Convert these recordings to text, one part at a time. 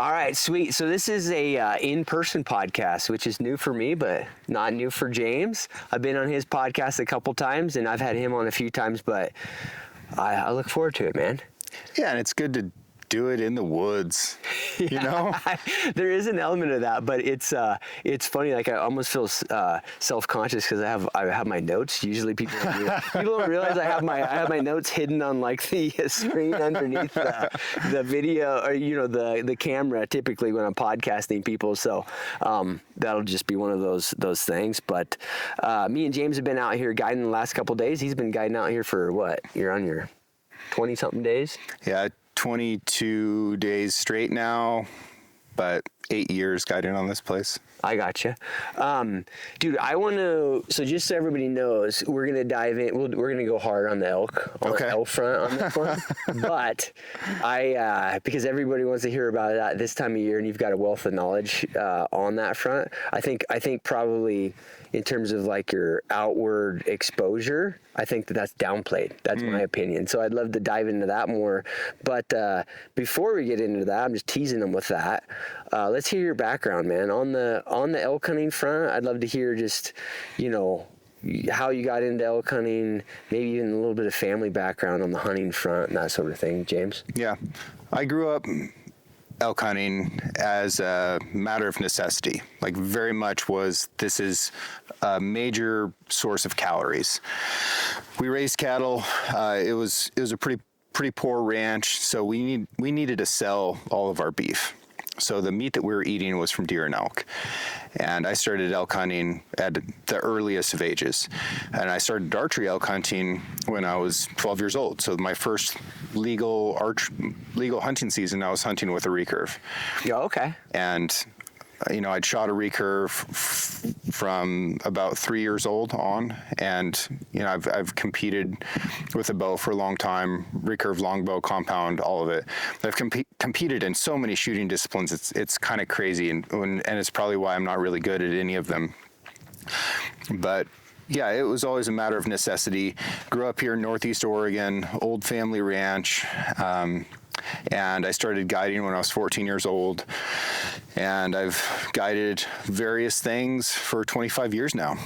All right, sweet. So this is a in-person podcast, which is new for me, but not new for James. I've been on his podcast a couple times, and I've had him on a few times, but I look forward to it, man. Yeah, and it's good to do it in the woods, you know? There is an element of that, but it's funny. Like I almost feel self-conscious because I have my notes. Usually people don't realize I have my notes hidden on like the screen underneath the video or the camera. Typically when I'm podcasting people, so that'll just be one of those things. But me and James have been out here guiding the last couple of days. He's been guiding out here for what? You're on your 20-something days? Yeah. 22 days straight now, but 8 years guiding on this place. I gotcha. Dude, I want to, so just so everybody knows, we're going to dive in, we're going to go hard on the elk front on this one. But because everybody wants to hear about it this time of year and you've got a wealth of knowledge on that front, I think probably in terms of like your outward exposure, I think that's downplayed. That's my opinion. So I'd love to dive into that more. But before we get into that, I'm just teasing them with that. Let's hear your background, man. On the elk hunting front, I'd love to hear just, how you got into elk hunting, maybe even a little bit of family background on the hunting front and that sort of thing. James? Yeah. I grew up elk hunting as a matter of necessity. Like very much this is a major source of calories. We raised cattle. It was a pretty poor ranch, so we needed to sell all of our beef. So the meat that we were eating was from deer and elk. And I started elk hunting at the earliest of ages. And I started archery elk hunting when I was 12 years old. So my first legal hunting season, I was hunting with a recurve. Yeah, okay. And I'd shot a recurve from about 3 years old on, and I've competed with a bow for a long time, recurve, longbow, compound, all of it. I've competed in so many shooting disciplines. It's kind of crazy, and it's probably why I'm not really good at any of them. But yeah, it was always a matter of necessity. Grew up here in Northeast Oregon, old family ranch. And I started guiding when I was 14 years old, and I've guided various things for 25 years now.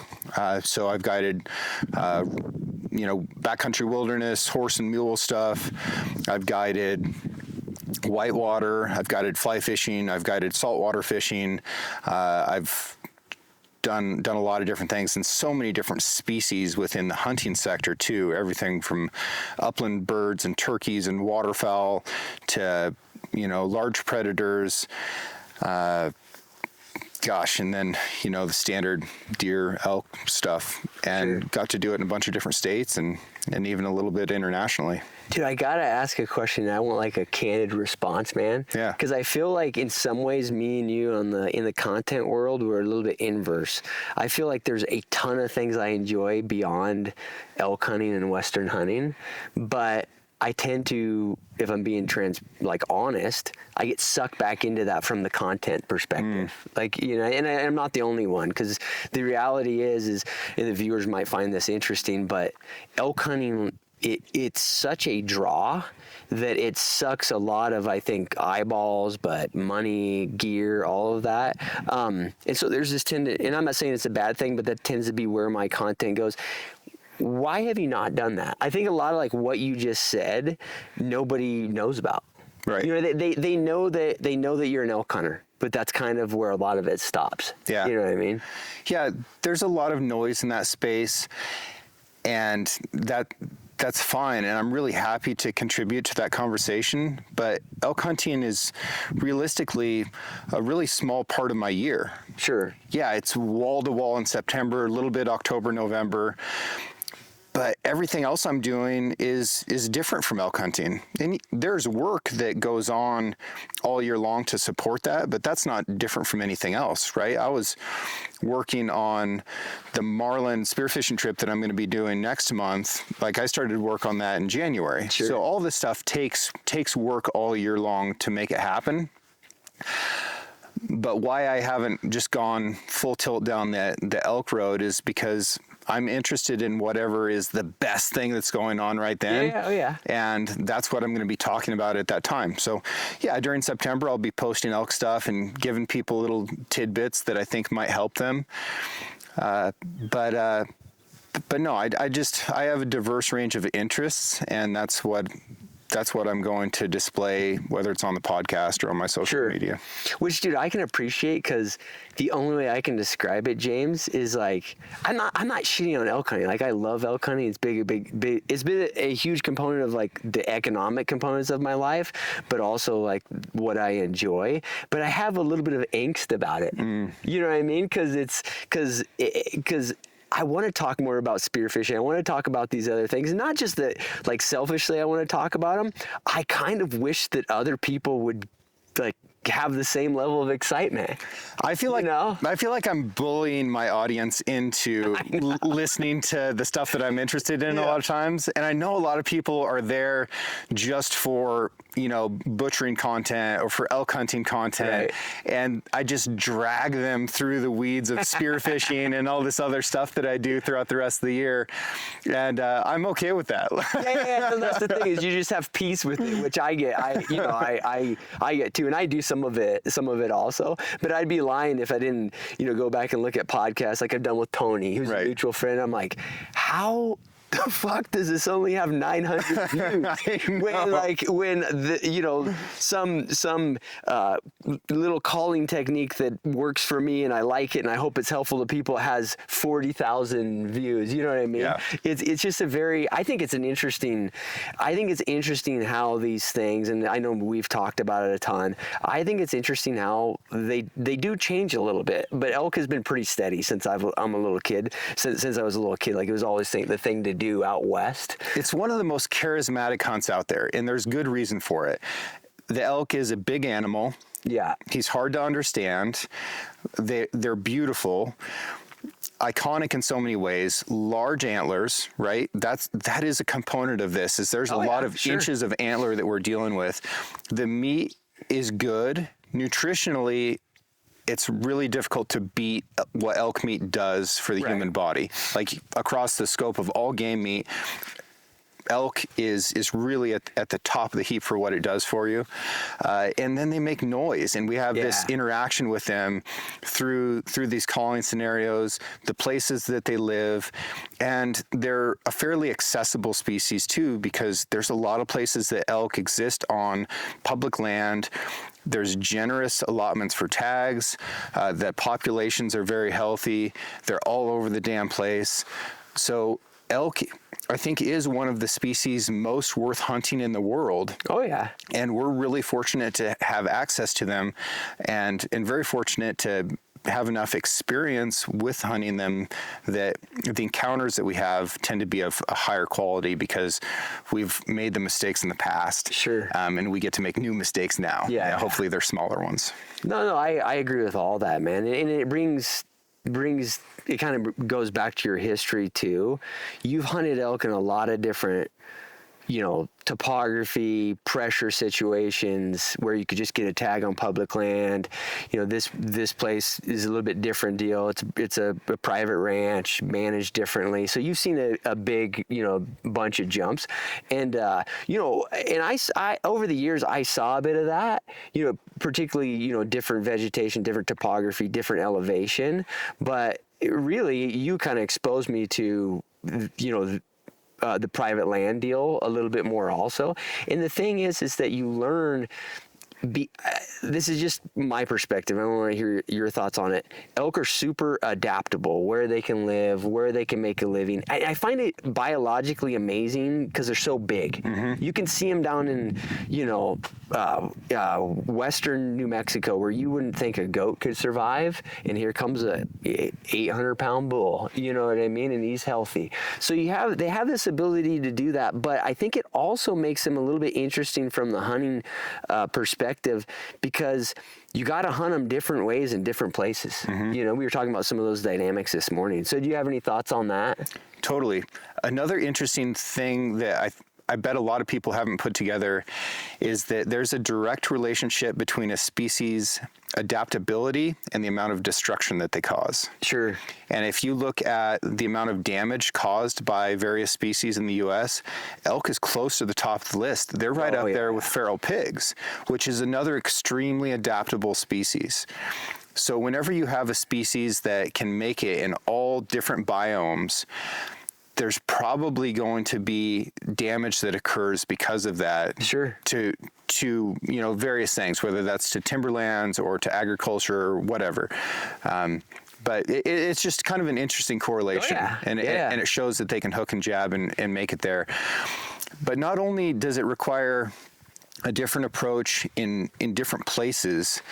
So I've guided, backcountry wilderness, horse and mule stuff. I've guided whitewater. I've guided fly fishing. I've guided saltwater fishing. I've done a lot of different things and so many different species within the hunting sector too. Everything from upland birds and turkeys and waterfowl to, large predators, and then, the standard deer, elk stuff, and Sure. Got to do it in a bunch of different states and even a little bit internationally. Dude, I gotta ask a question. I want like a candid response, man. Yeah. Because I feel like in some ways, me and you in the content world, we're a little bit inverse. I feel like there's a ton of things I enjoy beyond elk hunting and Western hunting, but I tend to, if I'm being honest, I get sucked back into that from the content perspective. And I'm not the only one, because the reality is, and the viewers might find this interesting, but elk hunting, it's such a draw that it sucks a lot of, I think, eyeballs, but money, gear, all of that. And so there's this tendency, and I'm not saying it's a bad thing, but that tends to be where my content goes. Why have you not done that? I think a lot of like what you just said, nobody knows about. Right. They know that you're an elk hunter, but that's kind of where a lot of it stops. Yeah. You know what I mean? Yeah, there's a lot of noise in that space, and that's fine, and I'm really happy to contribute to that conversation, but elk hunting is realistically a really small part of my year. Sure. Yeah, it's wall to wall in September, a little bit October, November, but everything else I'm doing is different from elk hunting. And there's work that goes on all year long to support that, but that's not different from anything else, right? I was working on the marlin spearfishing trip that I'm going to be doing next month. Like I started work on that in January. Sure. So all this stuff takes work all year long to make it happen. But why I haven't just gone full tilt down the elk road is because I'm interested in whatever is the best thing that's going on right then. Yeah, oh yeah. And that's what I'm going to be talking about at that time. So yeah, during September, I'll be posting elk stuff and giving people little tidbits that I think might help them. But no, I have a diverse range of interests, and that's what I'm going to display, whether it's on the podcast or on my social media. Which, dude, I can appreciate, because the only way I can describe it, James, is like, I'm not shitting on elk hunting. Like, I love elk hunting. It's big. It's been a huge component of like the economic components of my life, but also like what I enjoy. But I have a little bit of angst about it. You know what I mean? Because I want to talk more about spearfishing. I want to talk about these other things. Not just that, like, selfishly I want to talk about them. I kind of wish that other people would, like, have the same level of excitement. I feel like I'm bullying my audience into listening to the stuff that I'm interested in a lot of times. And I know a lot of people are there just for, butchering content or for elk hunting content. Right. And I just drag them through the weeds of spearfishing and all this other stuff that I do throughout the rest of the year. And I'm okay with that. Yeah. And that's the thing, is you just have peace with it, which I get. I get too, and I do some of it also. But I'd be lying if I didn't, go back and look at podcasts like I've done with Tony, who's a mutual friend. I'm like, how the fuck does this only have 900 views? when some little calling technique that works for me and I like it and I hope it's helpful to people has 40,000 views. You know what I mean? Yeah. It's just I think it's interesting how these things, and I know we've talked about it a ton. I think it's interesting how they do change a little bit, but elk has been pretty steady since I'm a little kid. Since I was a little kid, like, it was always the thing to do out west. It's one of the most charismatic hunts out there, and there's good reason for it. The elk is a big animal. Yeah. He's hard to understand. They're beautiful, iconic in so many ways. Large antlers, right? That is a component of this. There's a lot of inches of antler that we're dealing with. The meat is good. Nutritionally, it's really difficult to beat what elk meat does for the human body. Like, across the scope of all game meat, elk is really at the top of the heap for what it does for you. And then they make noise, and we have this interaction with them through these calling scenarios, the places that they live. And they're a fairly accessible species too, because there's a lot of places that elk exist on public land. There's generous allotments for tags. The populations are very healthy. They're all over the damn place. So elk, I think, is one of the species most worth hunting in the world. Oh yeah. And we're really fortunate to have access to them, and very fortunate to have enough experience with hunting them that the encounters that we have tend to be of a higher quality, because we've made the mistakes in the past. Sure. And we get to make new mistakes now. Yeah. Hopefully they're smaller ones. No, I agree with all that, man. And it brings it kind of goes back to your history too. You've hunted elk in a lot of different, topography, pressure situations where you could just get a tag on public land. This place is a little bit different deal. It's a private ranch managed differently. So you've seen a big, bunch of jumps. And, and I over the years, I saw a bit of that, particularly, different vegetation, different topography, different elevation. But really, you kind of exposed me to, the private land deal a little bit more also. And the thing is that you learn, this is just my perspective. I want to hear your thoughts on it. Elk are super adaptable, where they can live, where they can make a living. I find it biologically amazing because they're so big. Mm-hmm. You can see them down in, western New Mexico, where you wouldn't think a goat could survive, and here comes a 800-pound bull. You know what I mean? And he's healthy. So they have this ability to do that, but I think it also makes them a little bit interesting from the hunting perspective, because you got to hunt them different ways in different places. Mm-hmm. We were talking about some of those dynamics this morning. So do you have any thoughts on that? Totally. Another interesting thing that I bet a lot of people haven't put together is that there's a direct relationship between a species' adaptability and the amount of destruction that they cause. Sure. And if you look at the amount of damage caused by various species in the U.S., elk is close to the top of the list. They're right up there with feral pigs, which is another extremely adaptable species. So whenever you have a species that can make it in all different biomes, there's probably going to be damage that occurs because of that. Sure. To various things, whether that's to timberlands or to agriculture or whatever. But it's just kind of an interesting correlation, and it shows that they can hook and jab and make it there. But not only does it require a different approach in different places,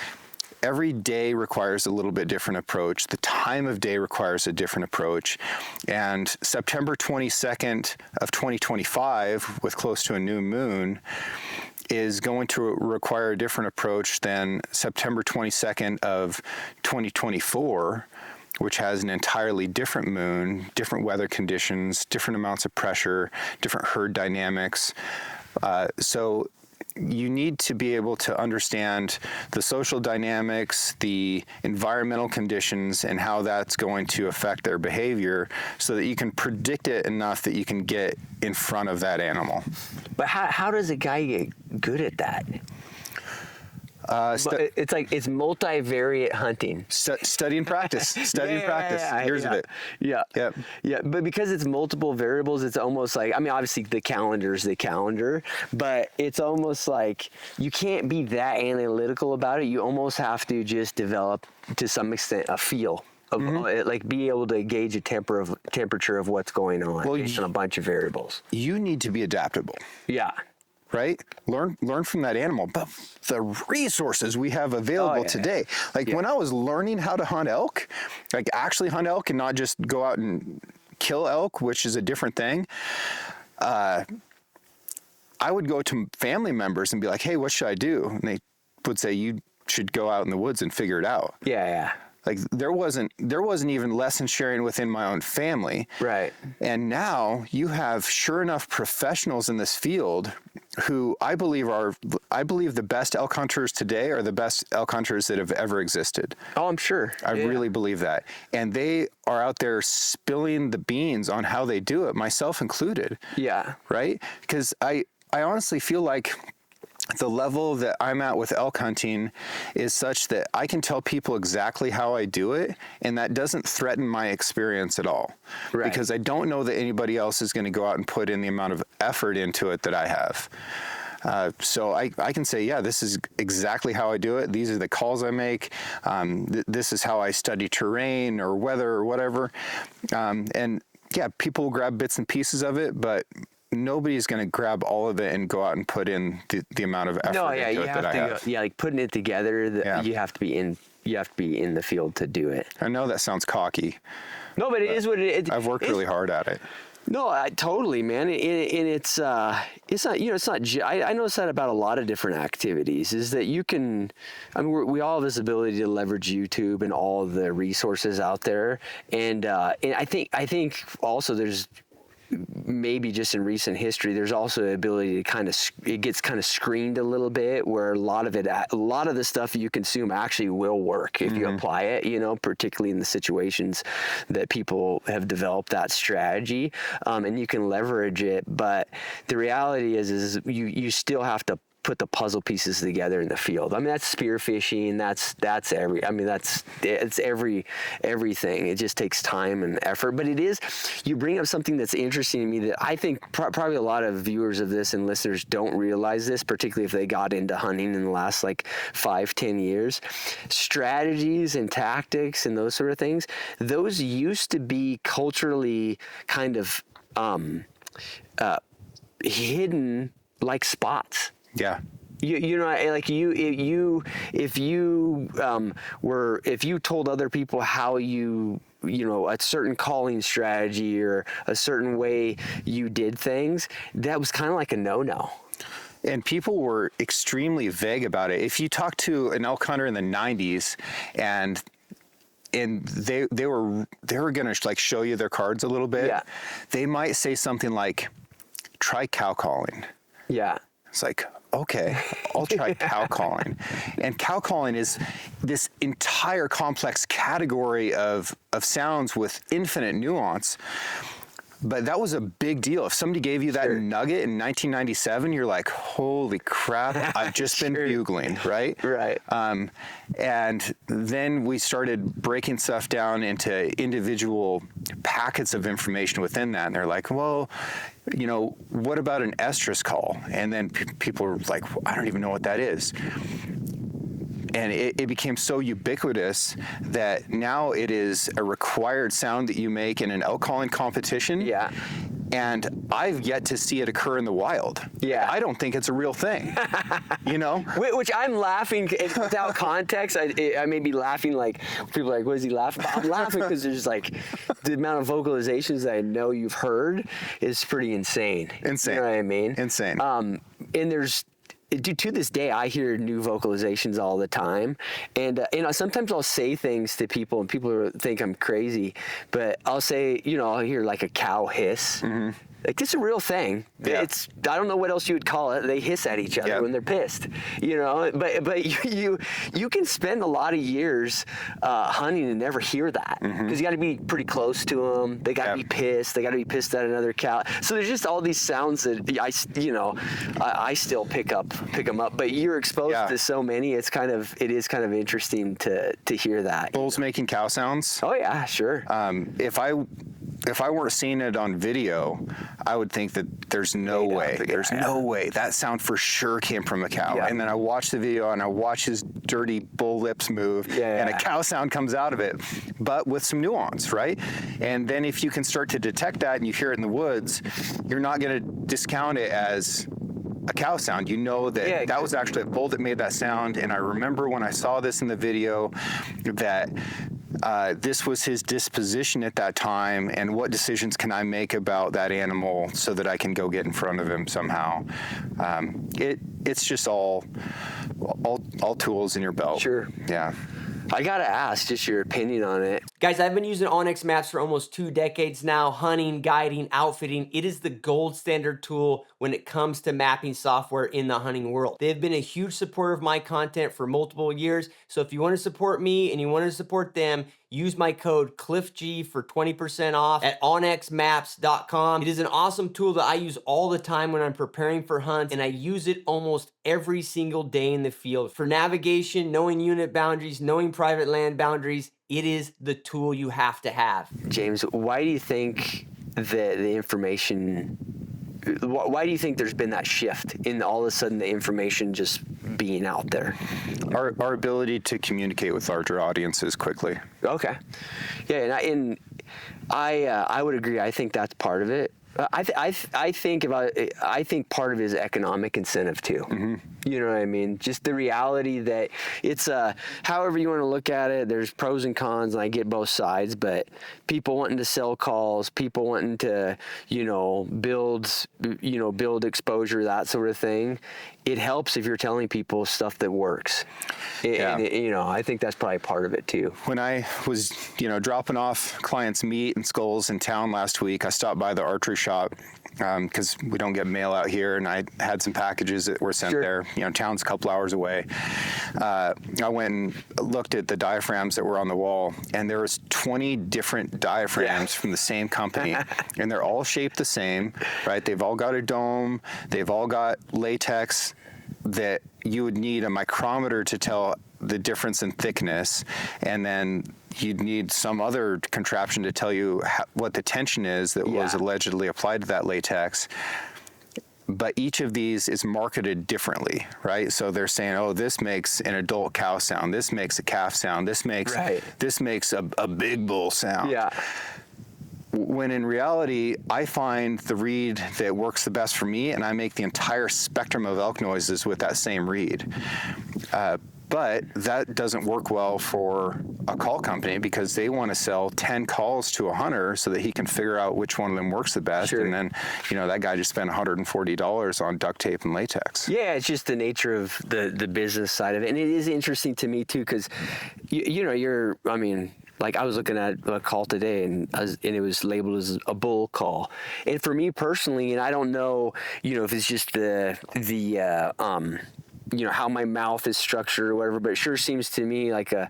every day requires a little bit different approach. The time of day requires a different approach. And September 22nd of 2025, with close to a new moon, is going to require a different approach than September 22nd of 2024, which has an entirely different moon, different weather conditions, different amounts of pressure, different herd dynamics. So you need to be able to understand the social dynamics, the environmental conditions, and how that's going to affect their behavior so that you can predict it enough that you can get in front of that animal. But how does a guy get good at that? It's like it's multivariate hunting. Study and practice. Study and practice. Years of it. Yeah. Yep. Yeah. But because it's multiple variables, it's almost like, I mean, obviously the calendar is the calendar, but it's almost like you can't be that analytical about it. You almost have to just develop, to some extent, a feel. Like be able to gauge a temperature of what's going on based on a bunch of variables. You need to be adaptable. Yeah. Right? Learn from that animal. But the resources we have available today, when I was learning how to hunt elk, like actually hunt elk and not just go out and kill elk, which is a different thing, I would go to family members and be like, hey, what should I do? And they would say, you should go out in the woods and figure it out. Yeah. Like there wasn't even lesson sharing within my own family. Right. And now you have sure enough professionals in this field who I believe the best elk hunters today are the best elk hunters that have ever existed. Oh, I'm sure. I really believe that. And they are out there spilling the beans on how they do it, myself included. Yeah. Right? Because I honestly feel like the level that I'm at with elk hunting is such that I can tell people exactly how I do it, and that doesn't threaten my experience at all. Right. Because I don't know that anybody else is going to go out and put in the amount of effort into it that I have. So I can say, yeah, this is exactly how I do it. These are the calls I make. This is how I study terrain or weather or whatever. And yeah, people will grab bits and pieces of it, but nobody's going to grab all of it and go out and put in the amount of effort into it that I have. Like putting it together, you have to be in the field to do it. I know that sounds cocky. No, but it is what it is. I've worked really hard at it. No, totally, man. And it's not, it's not, I notice that about a lot of different activities is that you can, I mean, we all have this ability to leverage YouTube and all the resources out there. And I think also there's, maybe just in recent history, there's also the ability to it gets kind of screened a little bit, where a lot of the stuff you consume actually will work if you apply it, particularly in the situations that people have developed that strategy, and you can leverage it. But the reality is you still have to put the puzzle pieces together in the field. I mean, that's spearfishing. It's everything. It just takes time and effort. But you bring up something that's interesting to me that I think probably a lot of viewers of this and listeners don't realize this, particularly if they got into hunting in the last 5-10 years. Strategies and tactics and those sort of things, those used to be culturally kind of hidden like spots. Yeah. If you told other people how a certain calling strategy or a certain way you did things, that was kind of like a no-no. And people were extremely vague about it. If you talk to an elk hunter in the 90s and they were going to show you their cards a little bit, they might say something like, try cow calling. Yeah. It's like, okay, I'll try cow calling. And cow calling is this entire complex category of sounds with infinite nuance. But that was a big deal. If somebody gave you that nugget in 1997, you're like, holy crap, I've just been bugling, right? Right. And then we started breaking stuff down into individual packets of information within that. And they're like, well, you know, what about an estrus call? And then people are like, well, I don't even know what that is. And it became so ubiquitous that now it is a required sound that you make in an elk calling competition. Yeah. And I've yet to see it occur in the wild. Yeah. I don't think it's a real thing, you know? Which I'm laughing without context. I may be laughing like, people are like, what is he laughing about? I'm laughing because there's like, the amount of vocalizations that I know you've heard is pretty insane. Insane. You know what I mean? Insane. And there's, to this day, I hear new vocalizations all the time, and you know, sometimes I'll say things to people, and people think I'm crazy. But I'll say, you know, I'll hear like a cow hiss. Mm-hmm. Like, it's a real thing. Yeah. It's, I don't know what else you would call it. They hiss at each other when they're pissed, you know. But you can spend a lot of years hunting and never hear that, because you got to be pretty close to them. They got to be pissed. They got to be pissed at another cow. So there's just all these sounds that I still pick them up. But you're exposed to so many. It is kind of interesting to hear that. Bulls making cow sounds. Oh yeah, sure. If I weren't seeing it on video, I would think that there's no way. There's no way. That sound for sure came from a cow. Yeah. And then I watch the video and I watch his dirty bull lips move, and a cow sound comes out of it, but with some nuance, right? And then if you can start to detect that and you hear it in the woods, you're not going to discount it as a cow sound. You know that that was actually a bull that made that sound. And I remember when I saw this in the video that this was his disposition at that time, and what decisions can I make about that animal so that I can go get in front of him somehow. It's just all tools in your belt. Sure. Yeah. I gotta ask just your opinion on it. Guys, I've been using onX Maps for almost 2 decades now, hunting, guiding, outfitting. It is the gold standard tool when it comes to mapping software in the hunting world. They've been a huge supporter of my content for multiple years. So if you want to support me and you want to support them, use my code CliffG for 20% off at onxmaps.com. It is an awesome tool that I use all the time when I'm preparing for hunts, and I use it almost every single day in the field. For navigation, knowing unit boundaries, knowing private land boundaries, it is the tool you have to have. James, why do you think that why do you think there's been that shift in all of a sudden the information just being out there? Our ability to communicate with larger audiences quickly. Okay. Yeah, and I would agree. I think that's part of it. I think part of it is economic incentive too. Mm-hmm. You know what I mean? Just the reality that it's however you want to look at it, there's pros and cons, and I get both sides, but people wanting to sell calls, people wanting to, build exposure, that sort of thing. It helps if you're telling people stuff that works. And, I think that's probably part of it too. When I was, dropping off clients' meat and skulls in town last week, I stopped by the archery shop because we don't get mail out here, and I had some packages that were sent there. Town's a couple hours away. I went and looked at the diaphragms that were on the wall, and there was 20 different diaphragms from the same company, and they're all shaped the same, right? They've all got a dome. They've all got latex that you would need a micrometer to tell the difference in thickness, and then you'd need some other contraption to tell you what the tension is that was allegedly applied to that latex. But each of these is marketed differently, right? So they're saying, oh, this makes an adult cow sound, this makes a calf sound, this makes a big bull sound. Yeah. When in reality, I find the reed that works the best for me, and I make the entire spectrum of elk noises with that same reed. But that doesn't work well for a call company, because they want to sell 10 calls to a hunter so that he can figure out which one of them works the best. Sure. And then, that guy just spent $140 on duct tape and latex. Yeah, it's just the nature of the business side of it. And it is interesting to me too, because, Like I was looking at a call today, and it was labeled as a bull call. And for me personally, and I don't know, if it's just how my mouth is structured or whatever, but it sure seems to me like a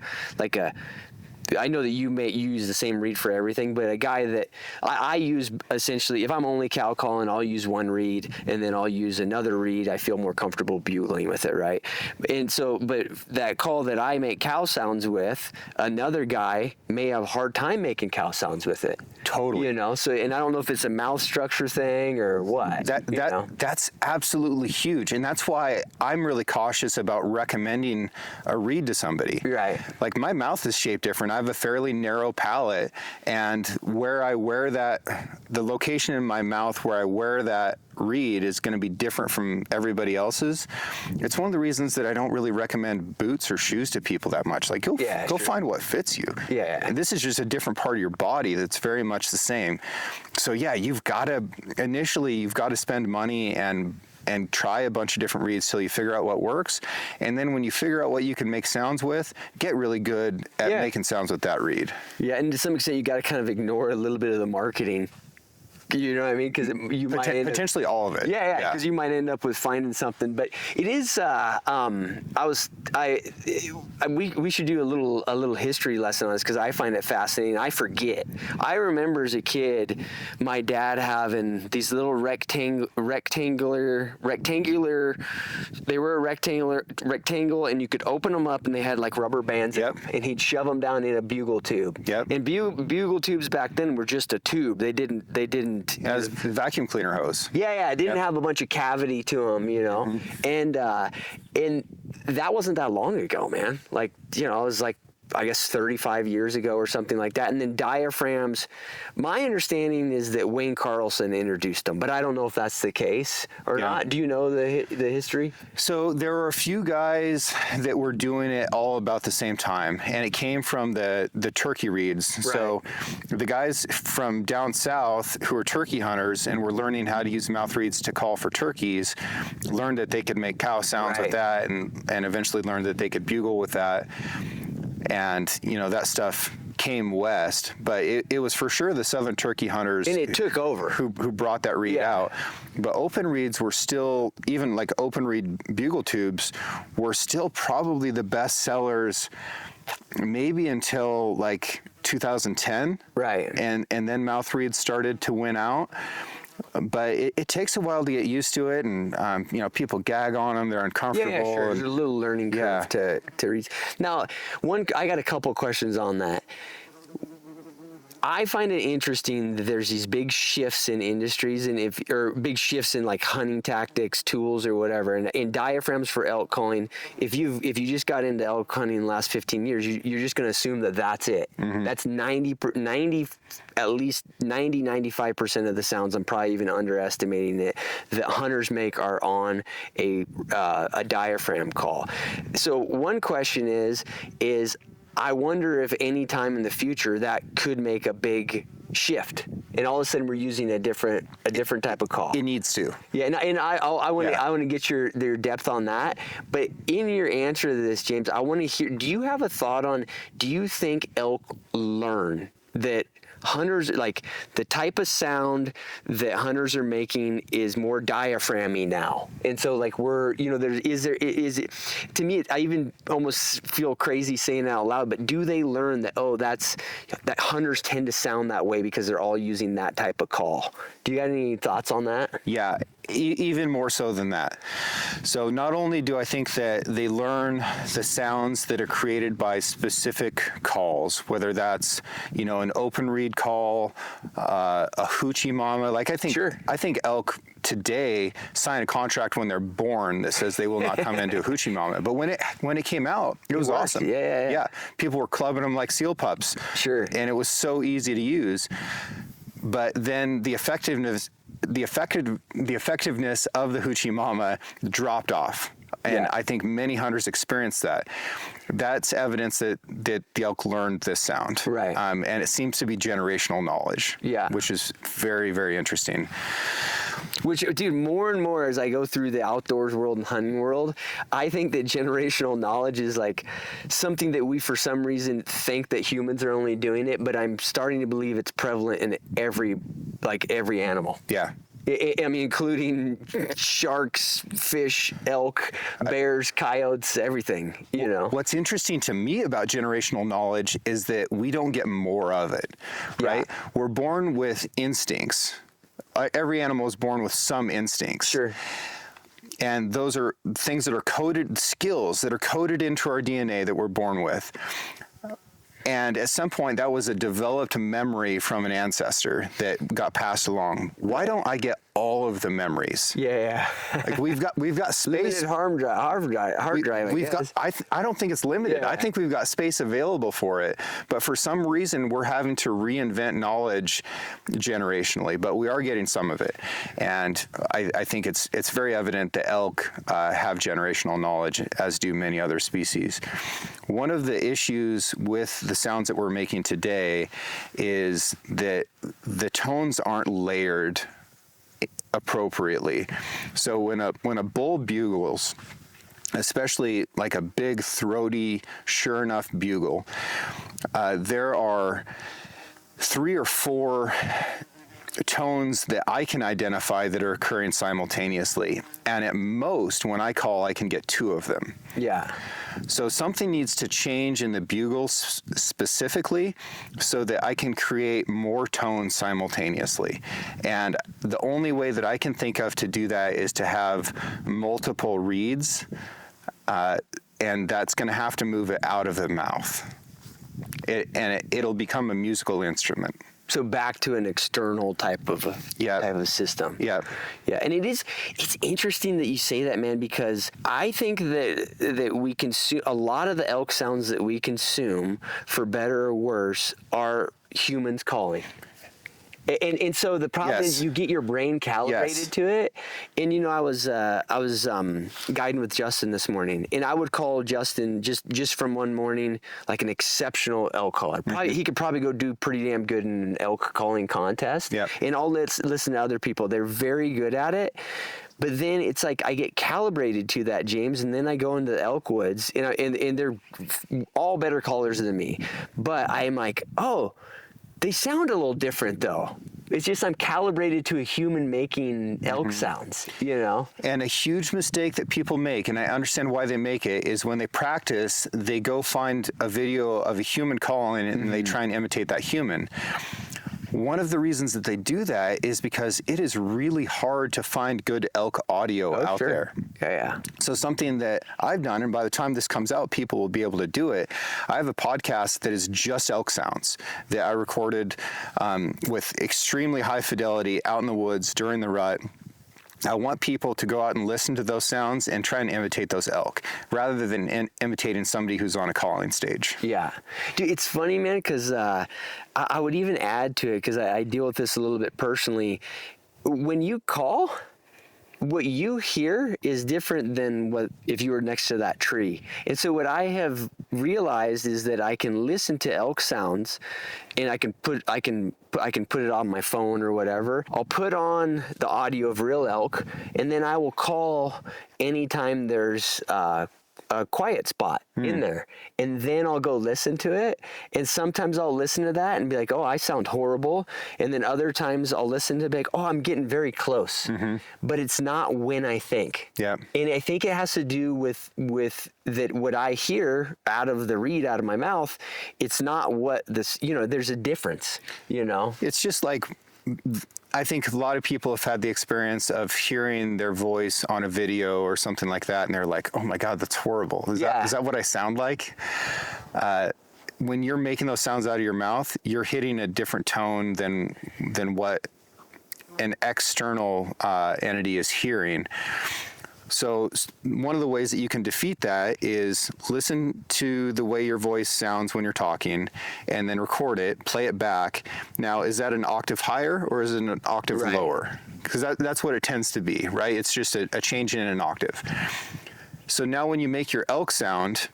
I know that you use the same reed for everything, but a guy that I use essentially, if I'm only cow calling, I'll use one reed and then I'll use another reed. I feel more comfortable bugling with it, right? And so, but that call that I make cow sounds with, another guy may have a hard time making cow sounds with it. Totally. So, and I don't know if it's a mouth structure thing or what. That's absolutely huge, and that's why I'm really cautious about recommending a reed to somebody. Right. Like my mouth is shaped different. I have a fairly narrow palate, and where I wear the location in my mouth where I wear that reed is going to be different from everybody else's. It's one of the reasons that I don't really recommend boots or shoes to people that much. Like go find what fits you. Yeah. And this is just a different part of your body that's very much the same. So yeah, you've got to spend money and try a bunch of different reeds till you figure out what works. And then when you figure out what you can make sounds with, get really good at making sounds with that reed. Yeah, and to some extent, you got to kind of ignore a little bit of the marketing. You know what I mean? Because you might potentially all of it. Yeah. Because you might end up with finding something. But it is. We should do a little history lesson on this because I find it fascinating. I forget. I remember as a kid, my dad having these little rectangular. They were a rectangle, and you could open them up, and they had like rubber bands. Yep. And he'd shove them down in a bugle tube. Yep. And bugle tubes back then were just a tube. They didn't. Yeah, it was a vacuum cleaner hose. Yeah, it didn't have a bunch of cavity to them, Mm-hmm. and that wasn't that long ago, man. Like, it was like, I guess 35 years ago or something like that. And then diaphragms, my understanding is that Wayne Carlson introduced them, but I don't know if that's the case or not. Do you know the history? So there were a few guys that were doing it all about the same time, and it came from the turkey reeds. Right. So the guys from down south who were turkey hunters and were learning how to use mouth reeds to call for turkeys, learned that they could make cow sounds with that, and eventually learned that they could bugle with that. And, that stuff came west, but it was for sure the southern turkey hunters. And it took over. Who brought that reed out. But open reeds were still, even like open reed bugle tubes, were still probably the best sellers maybe until like 2010. Right. And then mouth reeds started to win out. But it takes a while to get used to it, and people gag on them; they're uncomfortable. Yeah, sure. There's a little learning curve to read. Now, I got a couple questions on that. I find it interesting that there's these big shifts in industries or big shifts in like hunting tactics, tools, or whatever. And in diaphragms for elk calling, if you just got into elk hunting in the last 15 years, you're just going to assume that that's it. Mm-hmm. That's 90, at least 95% of the sounds. I'm probably even underestimating it. That hunters make are on a diaphragm call. So one question is I wonder if any time in the future that could make a big shift, and all of a sudden we're using a different type of call. It needs to. Yeah, and I want to get your depth on that. But in your answer to this, James, I want to hear. Do you have a thought on? Do you think elk learn that? Hunters, like the type of sound that hunters are making is more diaphragmy now, and so like is it to me? I even almost feel crazy saying it out loud. But do they learn that that hunters tend to sound that way because they're all using that type of call? Do you got any thoughts on that? Yeah. Even more so than that. So not only do I think that they learn the sounds that are created by specific calls, whether that's, an open reed call, a hoochie mama, like I think elk today sign a contract when they're born that says they will not come into a hoochie mama. But when it came out, it was awesome. Yeah. People were clubbing them like seal pups. Sure. And it was so easy to use. But then the effectiveness of the hoochie mama dropped off. And I think many hunters experienced that. That's evidence that the elk learned this sound. Right. And it seems to be generational knowledge. Yeah. Which is very, very interesting. Which, dude, more and more as I go through the outdoors world and hunting world, I think that generational knowledge is like something that we, for some reason, think that humans are only doing it, but I'm starting to believe it's prevalent in every animal. Yeah. I mean, including sharks, fish, elk, bears, coyotes, everything, you know. What's interesting to me about generational knowledge is that we don't get more of it, right? Yeah. We're born with instincts. Every animal is born with some instincts. Sure. And those are things that are coded, skills that are coded into our DNA that we're born with. And at some point, that was a developed memory from an ancestor that got passed along. Why don't I get all of the memories? Yeah. Like we've got space. Limited hard drive. I don't think it's limited. Yeah. I think we've got space available for it. But for some reason, we're having to reinvent knowledge generationally. But we are getting some of it, and I think it's very evident that elk have generational knowledge, as do many other species. One of the issues with the sounds that we're making today is that the tones aren't layered appropriately. So when a bull bugles, especially like a big throaty, sure enough bugle, there are 3 or 4 tones that I can identify that are occurring simultaneously. And at most, when I call, I can get 2 of them. Yeah. So something needs to change in the bugles specifically so that I can create more tones simultaneously. And the only way that I can think of to do that is to have multiple reeds, and that's going to have to move it out of the mouth. It'll become a musical instrument. So back to an external type of a system. Yeah. Yeah. And it's interesting that you say that, man, because I think that we consume a lot of the elk sounds that we consume, for better or worse, are humans calling. And so the problem is you get your brain calibrated to it. And, you know, I was guiding with Justin this morning, and I would call Justin just from one morning like an exceptional elk caller. He could probably go do pretty damn good in an elk calling contest. Yep. And I'll listen to other people. They're very good at it. But then it's like I get calibrated to that, James, and then I go into the elk woods, and they're all better callers than me. But I am like, oh, they sound a little different, though. It's just I'm calibrated to a human making elk sounds, you know? And a huge mistake that people make, and I understand why they make it, is when they practice, they go find a video of a human calling and they try and imitate that human. One of the reasons that they do that is because it is really hard to find good elk audio out there. Yeah. So something that I've done, and by the time this comes out, people will be able to do it. I have a podcast that is just elk sounds that I recorded with extremely high fidelity out in the woods during the rut. I want people to go out and listen to those sounds and try and imitate those elk rather than imitating somebody who's on a calling stage. Yeah. Dude, it's funny, man, because I would even add to it, because I deal with this a little bit personally. When you call, what you hear is different than what if you were next to that tree. And so what I have realized is that I can listen to elk sounds, and I can put it on my phone or whatever. I'll put on the audio of real elk, and then I will call anytime there's a quiet spot in there, and then I'll go listen to it. And sometimes I'll listen to that and be like, oh, I sound horrible. And then other times I'll listen to it, be like, oh, I'm getting very close. But it's not when I think. Yeah. And I think it has to do with that what I hear out of the reed out of my mouth. It's not what this, you know, there's a difference, you know. It's just like, I think a lot of people have had the experience of hearing their voice on a video or something like that, and they're like, oh my God, that's horrible. Is that what I sound like? When you're making those sounds out of your mouth, you're hitting a different tone than what an external entity is hearing. So one of the ways that you can defeat that is listen to the way your voice sounds when you're talking, and then record it, play it back. Now, is that an octave higher or is it an octave lower? Because that's what it tends to be, right? It's just a change in an octave. So now when you make your elk sound,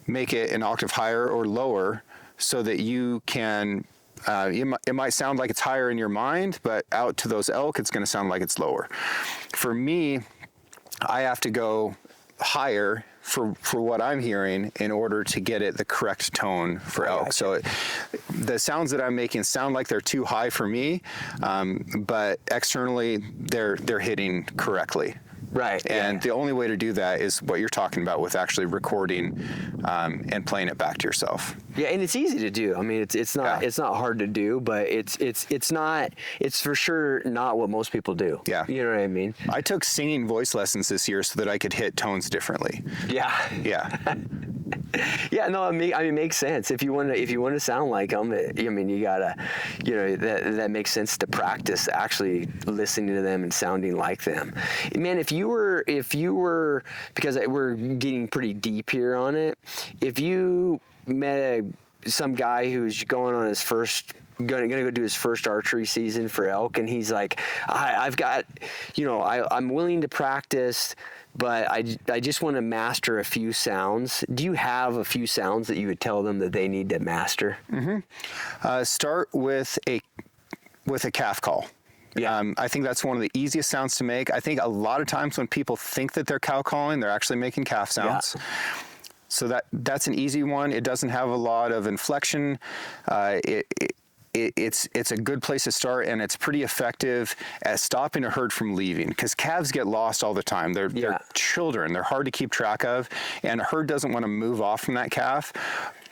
make it an octave higher or lower so that you can It might sound like it's higher in your mind, but out to those elk, it's going to sound like it's lower. For me, I have to go higher for what I'm hearing in order to get it the correct tone for elk. So the sounds that I'm making sound like they're too high for me, but externally they're hitting correctly. Right. And the only way to do that is what you're talking about with actually recording and playing it back to yourself. Yeah, and it's easy to do. I mean, it's not hard to do, but it's for sure not what most people do. Yeah. You know what I mean? I took singing voice lessons this year so that I could hit tones differently. Yeah. Yeah. Yeah, no, I mean, it makes sense. If you want to sound like them, I mean, you gotta, that makes sense to practice actually listening to them and sounding like them. Man, if you were, because we're getting pretty deep here on it, if you met some guy who's going on his first. Gonna go do his first archery season for elk, and he's like, I've got, I'm willing to practice, but I just want to master a few sounds. Do you have a few sounds that you would tell them that they need to master? Mm-hmm. Start with a calf call. Yeah. I think that's one of the easiest sounds to make. I think a lot of times when people think that they're cow calling, they're actually making calf sounds. Yeah. So that's an easy one. It doesn't have a lot of inflection. It's a good place to start, and it's pretty effective at stopping a herd from leaving, because calves get lost all the time. They're children. They're hard to keep track of, and a herd doesn't want to move off from that calf.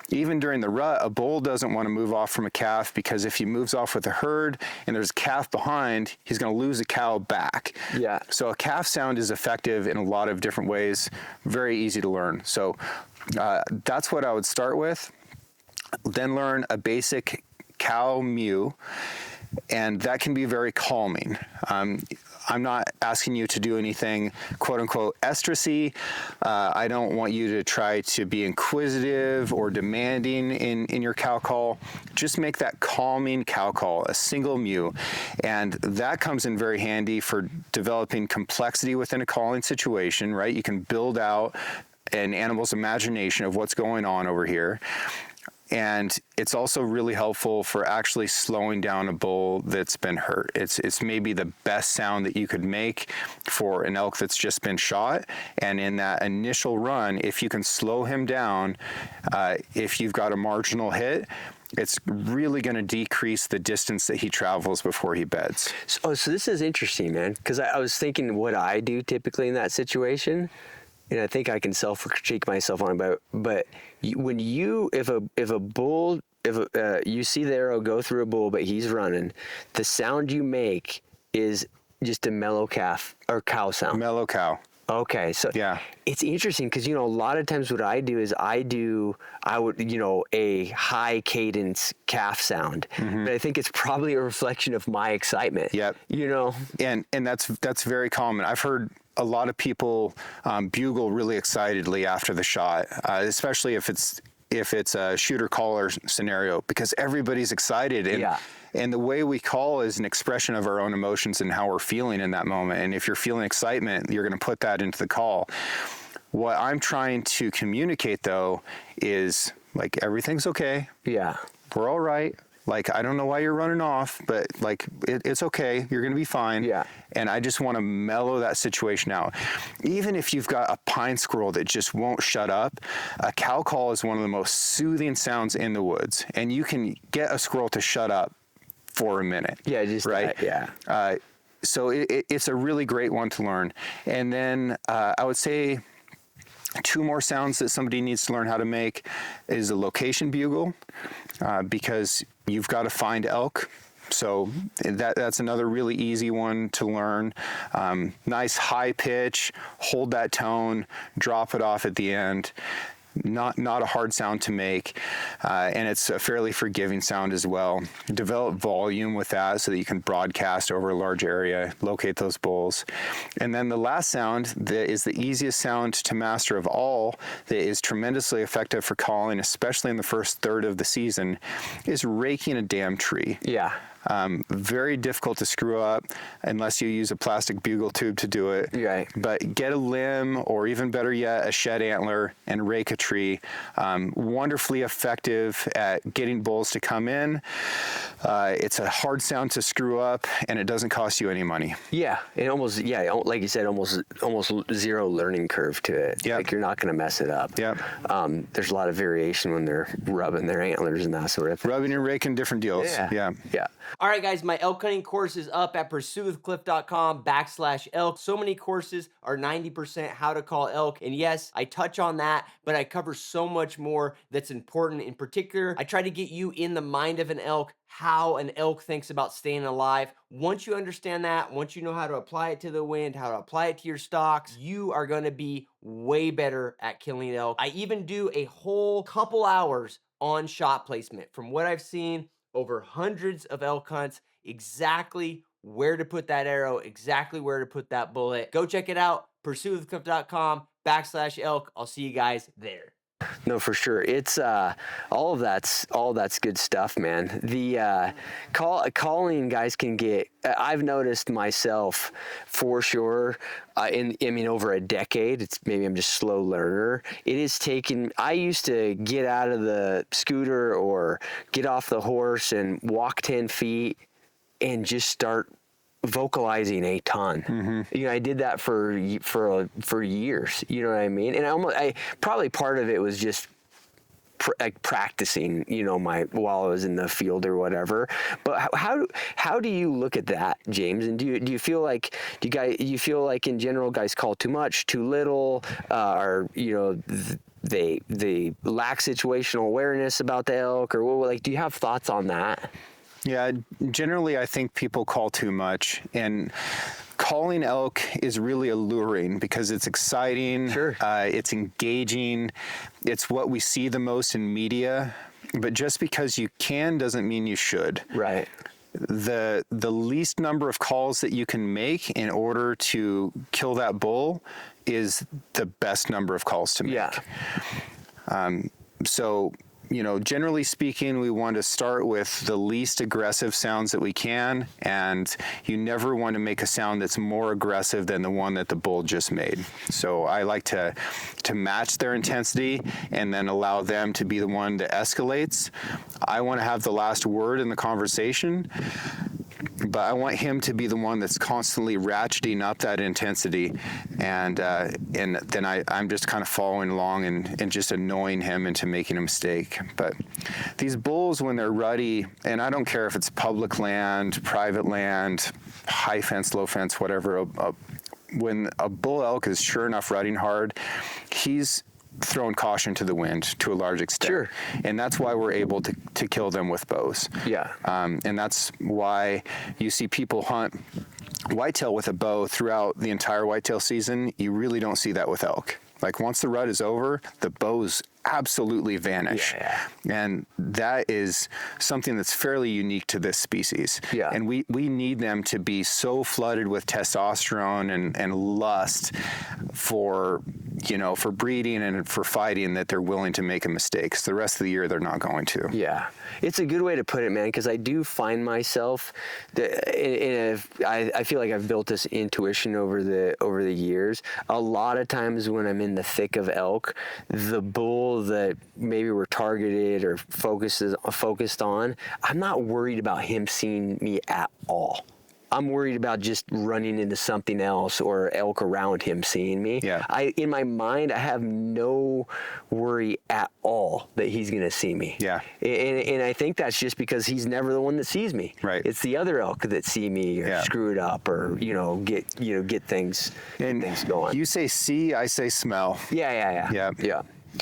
Even during the rut, a bull doesn't want to move off from a calf, because if he moves off with a herd and there's a calf behind, he's going to lose a cow back. Yeah. So a calf sound is effective in a lot of different ways, very easy to learn. So that's what I would start with. Then learn a basic cow mew, and that can be very calming. I'm not asking you to do anything quote unquote estrusy. I don't want you to try to be inquisitive or demanding in your cow call. Just make that calming cow call, a single mew. And that comes in very handy for developing complexity within a calling situation, right? You can build out an animal's imagination of what's going on over here. And it's also really helpful for actually slowing down a bull that's been hurt. It's maybe the best sound that you could make for an elk that's just been shot. And in that initial run, if you can slow him down, if you've got a marginal hit, it's really going to decrease the distance that he travels before he beds. So this is interesting, man, because I was thinking what I do typically in that situation. And I think I can self-critique myself on about, but when if a bull, you see the arrow go through a bull, but he's running, the sound you make is just a mellow calf or cow sound. Mellow cow. Okay, so yeah, it's interesting because a lot of times what I do is I would a high cadence calf sound, but I think it's probably a reflection of my excitement. Yep. And that's very common. I've heard a lot of people bugle really excitedly after the shot, especially if it's a shooter caller scenario, because everybody's excited. And the way we call is an expression of our own emotions and how we're feeling in that moment. And if you're feeling excitement, you're going to put that into the call. What I'm trying to communicate, though, is like, everything's okay. Yeah. We're all right. Like, I don't know why you're running off, but like, it's okay. You're going to be fine. Yeah. And I just want to mellow that situation out. Even if you've got a pine squirrel that just won't shut up, a cow call is one of the most soothing sounds in the woods. And you can get a squirrel to shut up for a minute. Yeah, just right. Yeah. So it's a really great one to learn. And then I would say 2 more sounds that somebody needs to learn how to make is a location bugle, because you've got to find elk. So that's another really easy one to learn. Nice high pitch, hold that tone, drop it off at the end. Not a hard sound to make, and it's a fairly forgiving sound as well. Develop volume with that so that you can broadcast over a large area, locate those bulls. And then the last sound that is the easiest sound to master of all, that is tremendously effective for calling, especially in the first third of the season, is raking a damn tree. Yeah. Very difficult to screw up unless you use a plastic bugle tube to do it. Right. But get a limb, or even better yet, a shed antler, and rake a tree. Wonderfully effective at getting bulls to come in. It's a hard sound to screw up, and it doesn't cost you any money. Yeah, it almost, like you said, almost zero learning curve to it. Yep. Like you're not going to mess it up. Yep. There's a lot of variation when they're rubbing their antlers and that sort of thing. Rubbing and raking, different deals. Yeah. All right, guys, my elk hunting course is up at pursuitwithcliff.com/elk. So many courses are 90% how to call elk. And yes, I touch on that, but I cover so much more that's important. In particular, I try to get you in the mind of an elk, how an elk thinks about staying alive. Once you understand that, once you know how to apply it to the wind, how to apply it to your stocks, you are going to be way better at killing elk. I even do a whole couple hours on shot placement. From what I've seen, over hundreds of elk hunts, exactly where to put that arrow, exactly where to put that bullet. Go check it out, pursuitwithcliff.com/elk. I'll see you guys there. No, for sure. It's all that's good stuff, man. The calling guys can get. I've noticed myself for sure. Over a decade. It's maybe I'm just a slow learner. It is taking. I used to get out of the scooter or get off the horse and walk 10 feet and just start vocalizing a ton. Mm-hmm. I did that for years. You know what I mean? And I probably part of it was just practicing, while I was in the field or whatever. But how do you look at that, James? And do you feel like you feel like in general guys call too much, too little, or they lack situational awareness about the elk, or do you have thoughts on that? Yeah, generally I think people call too much, and calling elk is really alluring because it's exciting. Sure. It's engaging. It's what we see the most in media, but just because you can doesn't mean you should. Right. The least number of calls that you can make in order to kill that bull is the best number of calls to make. Yeah. So, generally speaking, we want to start with the least aggressive sounds that we can, and you never want to make a sound that's more aggressive than the one that the bull just made. So I like to match their intensity and then allow them to be the one that escalates. I want to have the last word in the conversation, but I want him to be the one that's constantly ratcheting up that intensity, and then I'm just kind of following along and just annoying him into making a mistake. But these bulls, when they're ruddy, and I don't care if it's public land, private land, high fence, low fence, whatever, when a bull elk is sure enough rutting hard, he's thrown caution to the wind to a large extent. Sure. And that's why we're able to kill them with bows. Yeah. And that's why you see people hunt whitetail with a bow throughout the entire whitetail season. You really don't see that with elk. Like once the rut is over, the bows absolutely vanish. Yeah. And that is something that's fairly unique to this species. Yeah. And we need them to be so flooded with testosterone and lust for breeding and for fighting that they're willing to make a mistake. 'Cause the rest of the year, they're not going to. Yeah. It's a good way to put it, man, because I do find myself I feel like I've built this intuition over the years. A lot of times when I'm in the thick of elk, the bull that maybe we're targeted or focused on, I'm not worried about him seeing me at all. I'm worried about just running into something else or elk around him seeing me. Yeah. In my mind, I have no worry at all that he's going to see me. Yeah. And I think that's just because he's never the one that sees me. Right. It's the other elk that see me or screw it up or get things going. You say see, I say smell. Yeah.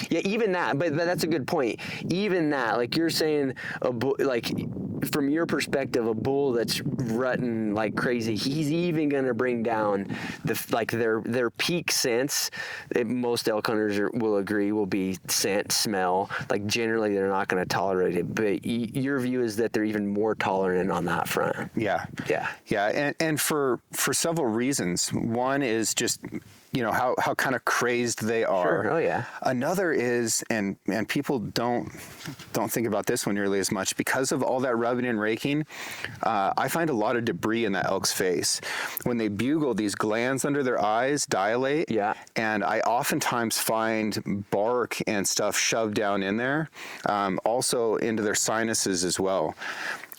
Yeah, even that, but that's a good point. Even that, like you're saying, from your perspective, a bull that's rutting like crazy, he's even going to bring down their peak sense. Most elk hunters will agree will be scent, smell. Like generally, they're not going to tolerate it. But your view is that they're even more tolerant on that front. Yeah. And for several reasons. One is just how kind of crazed they are. Sure. Oh yeah. Another is, and people don't think about this one nearly as much, because of all that rubbing and raking. I find a lot of debris in that elk's face. When they bugle, these glands under their eyes dilate. Yeah. And I oftentimes find bark and stuff shoved down in there, also into their sinuses as well.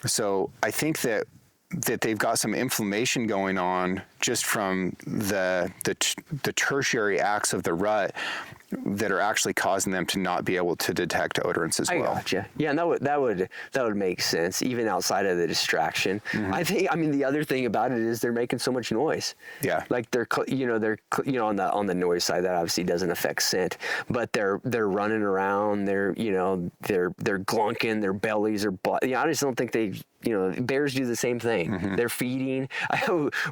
So I think that they've got some inflammation going on just from the tertiary acts of the rut that are actually causing them to not be able to detect odorants as well. I gotcha. Yeah, and that would make sense even outside of the distraction. I mean, the other thing about it is they're making so much noise. Yeah. Like they're on the noise side, that obviously doesn't affect scent, but they're running around. They're glunking. Their bellies are. I just don't think bears do the same thing. They're feeding.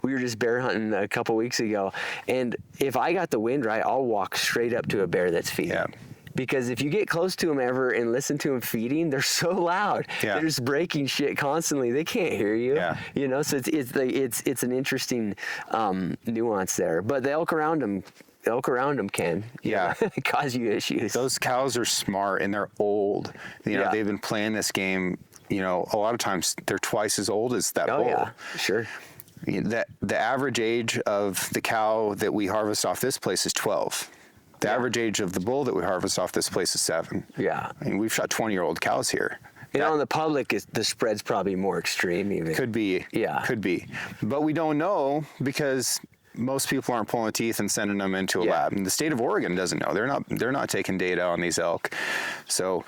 We were just bear hunting a couple weeks ago, and if I got the wind right, I'll walk straight up to a bear that's feeding. Yeah. Because if you get close to them ever and listen to them feeding, they're so loud. Yeah. They're just breaking shit constantly. They can't hear you. Yeah. So it's an interesting nuance there. But the elk around them can cause you issues. Those cows are smart and they're old. They've been playing this game. A lot of times they're twice as old as that bull. Yeah, sure. The average age of the cow that we harvest off this place is 12. The average age of the bull that we harvest off this place is 7. Yeah. I mean, we've shot 20-year-old cows here. And on the public, the spread's probably more extreme even. Could be. Yeah. Could be. But we don't know because most people aren't pulling teeth and sending them into a lab. And the state of Oregon doesn't know. They're not taking data on these elk. So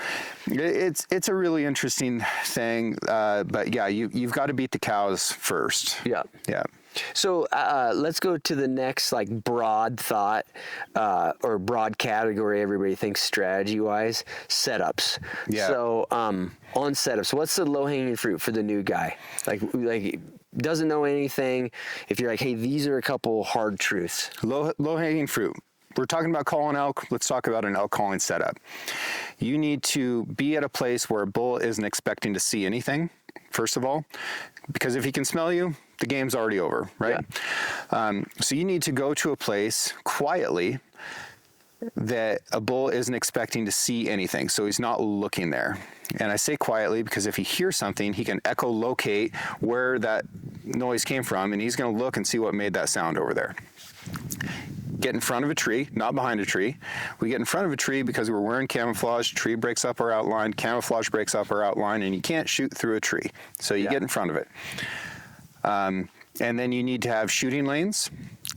it's a really interesting thing. But yeah, you've got to beat the cows first. Yeah. Yeah. So let's go to the next broad thought or broad category. Everybody thinks strategy-wise, setups. Yeah. So on setups, what's the low-hanging fruit for the new guy? Like doesn't know anything. If you're like, hey, these are a couple hard truths. Low-hanging fruit. We're talking about calling elk. Let's talk about an elk calling setup. You need to be at a place where a bull isn't expecting to see anything, first of all, because if he can smell you, the game's already over, right? Yeah. So you need to go to a place quietly that a bull isn't expecting to see anything, so he's not looking there. And I say quietly because if he hears something, he can echolocate where that noise came from, and he's going to look and see what made that sound over there. Get in front of a tree, not behind a tree. We get in front of a tree because we're wearing camouflage. Tree breaks up our outline, camouflage breaks up our outline, and you can't shoot through a tree. So you get in front of it. And then you need to have shooting lanes.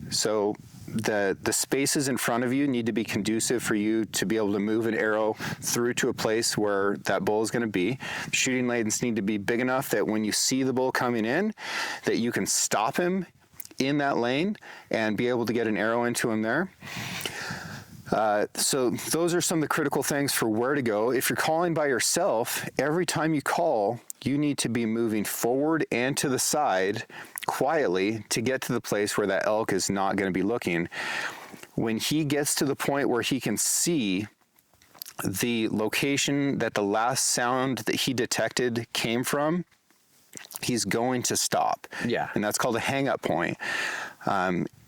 So the spaces in front of you need to be conducive for you to be able to move an arrow through to a place where that bull is going to be. Shooting lanes need to be big enough that when you see the bull coming in, that you can stop him in that lane and be able to get an arrow into him there. So those are some of the critical things for where to go. If you're calling by yourself, every time you call, you need to be moving forward and to the side quietly to get to the place where that elk is not going to be looking. When he gets to the point where he can see the location that the last sound that he detected came from, he's going to stop. Yeah. And that's called a hang-up point.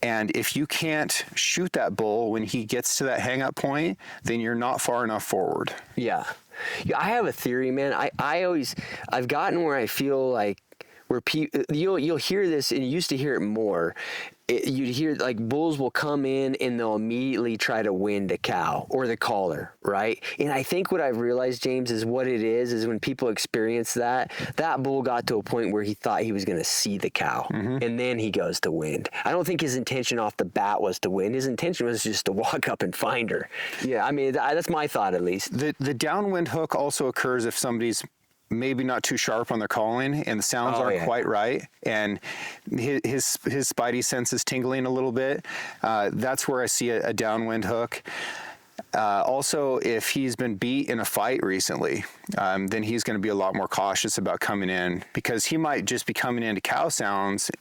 And if you can't shoot that bull when he gets to that hang-up point, then you're not far enough forward. Yeah. I have a theory, man. I've gotten where I feel like where you'll hear this, and you used to hear it more. You'd hear bulls will come in and they'll immediately try to wind a cow or the caller, right? And I think what I've realized, James, is what it is when people experience that bull got to a point where he thought he was going to see the cow, and then he goes to wind. I don't think his intention off the bat was to wind. His intention was just to walk up and find her. Yeah, I mean, that's my thought at least. The downwind hook also occurs if somebody's maybe not too sharp on their calling and the sounds aren't quite right, and his spidey sense is tingling a little bit. That's where I see a downwind hook. Also, if he's been beat in a fight recently, then he's going to be a lot more cautious about coming in, because he might just be coming into cow sounds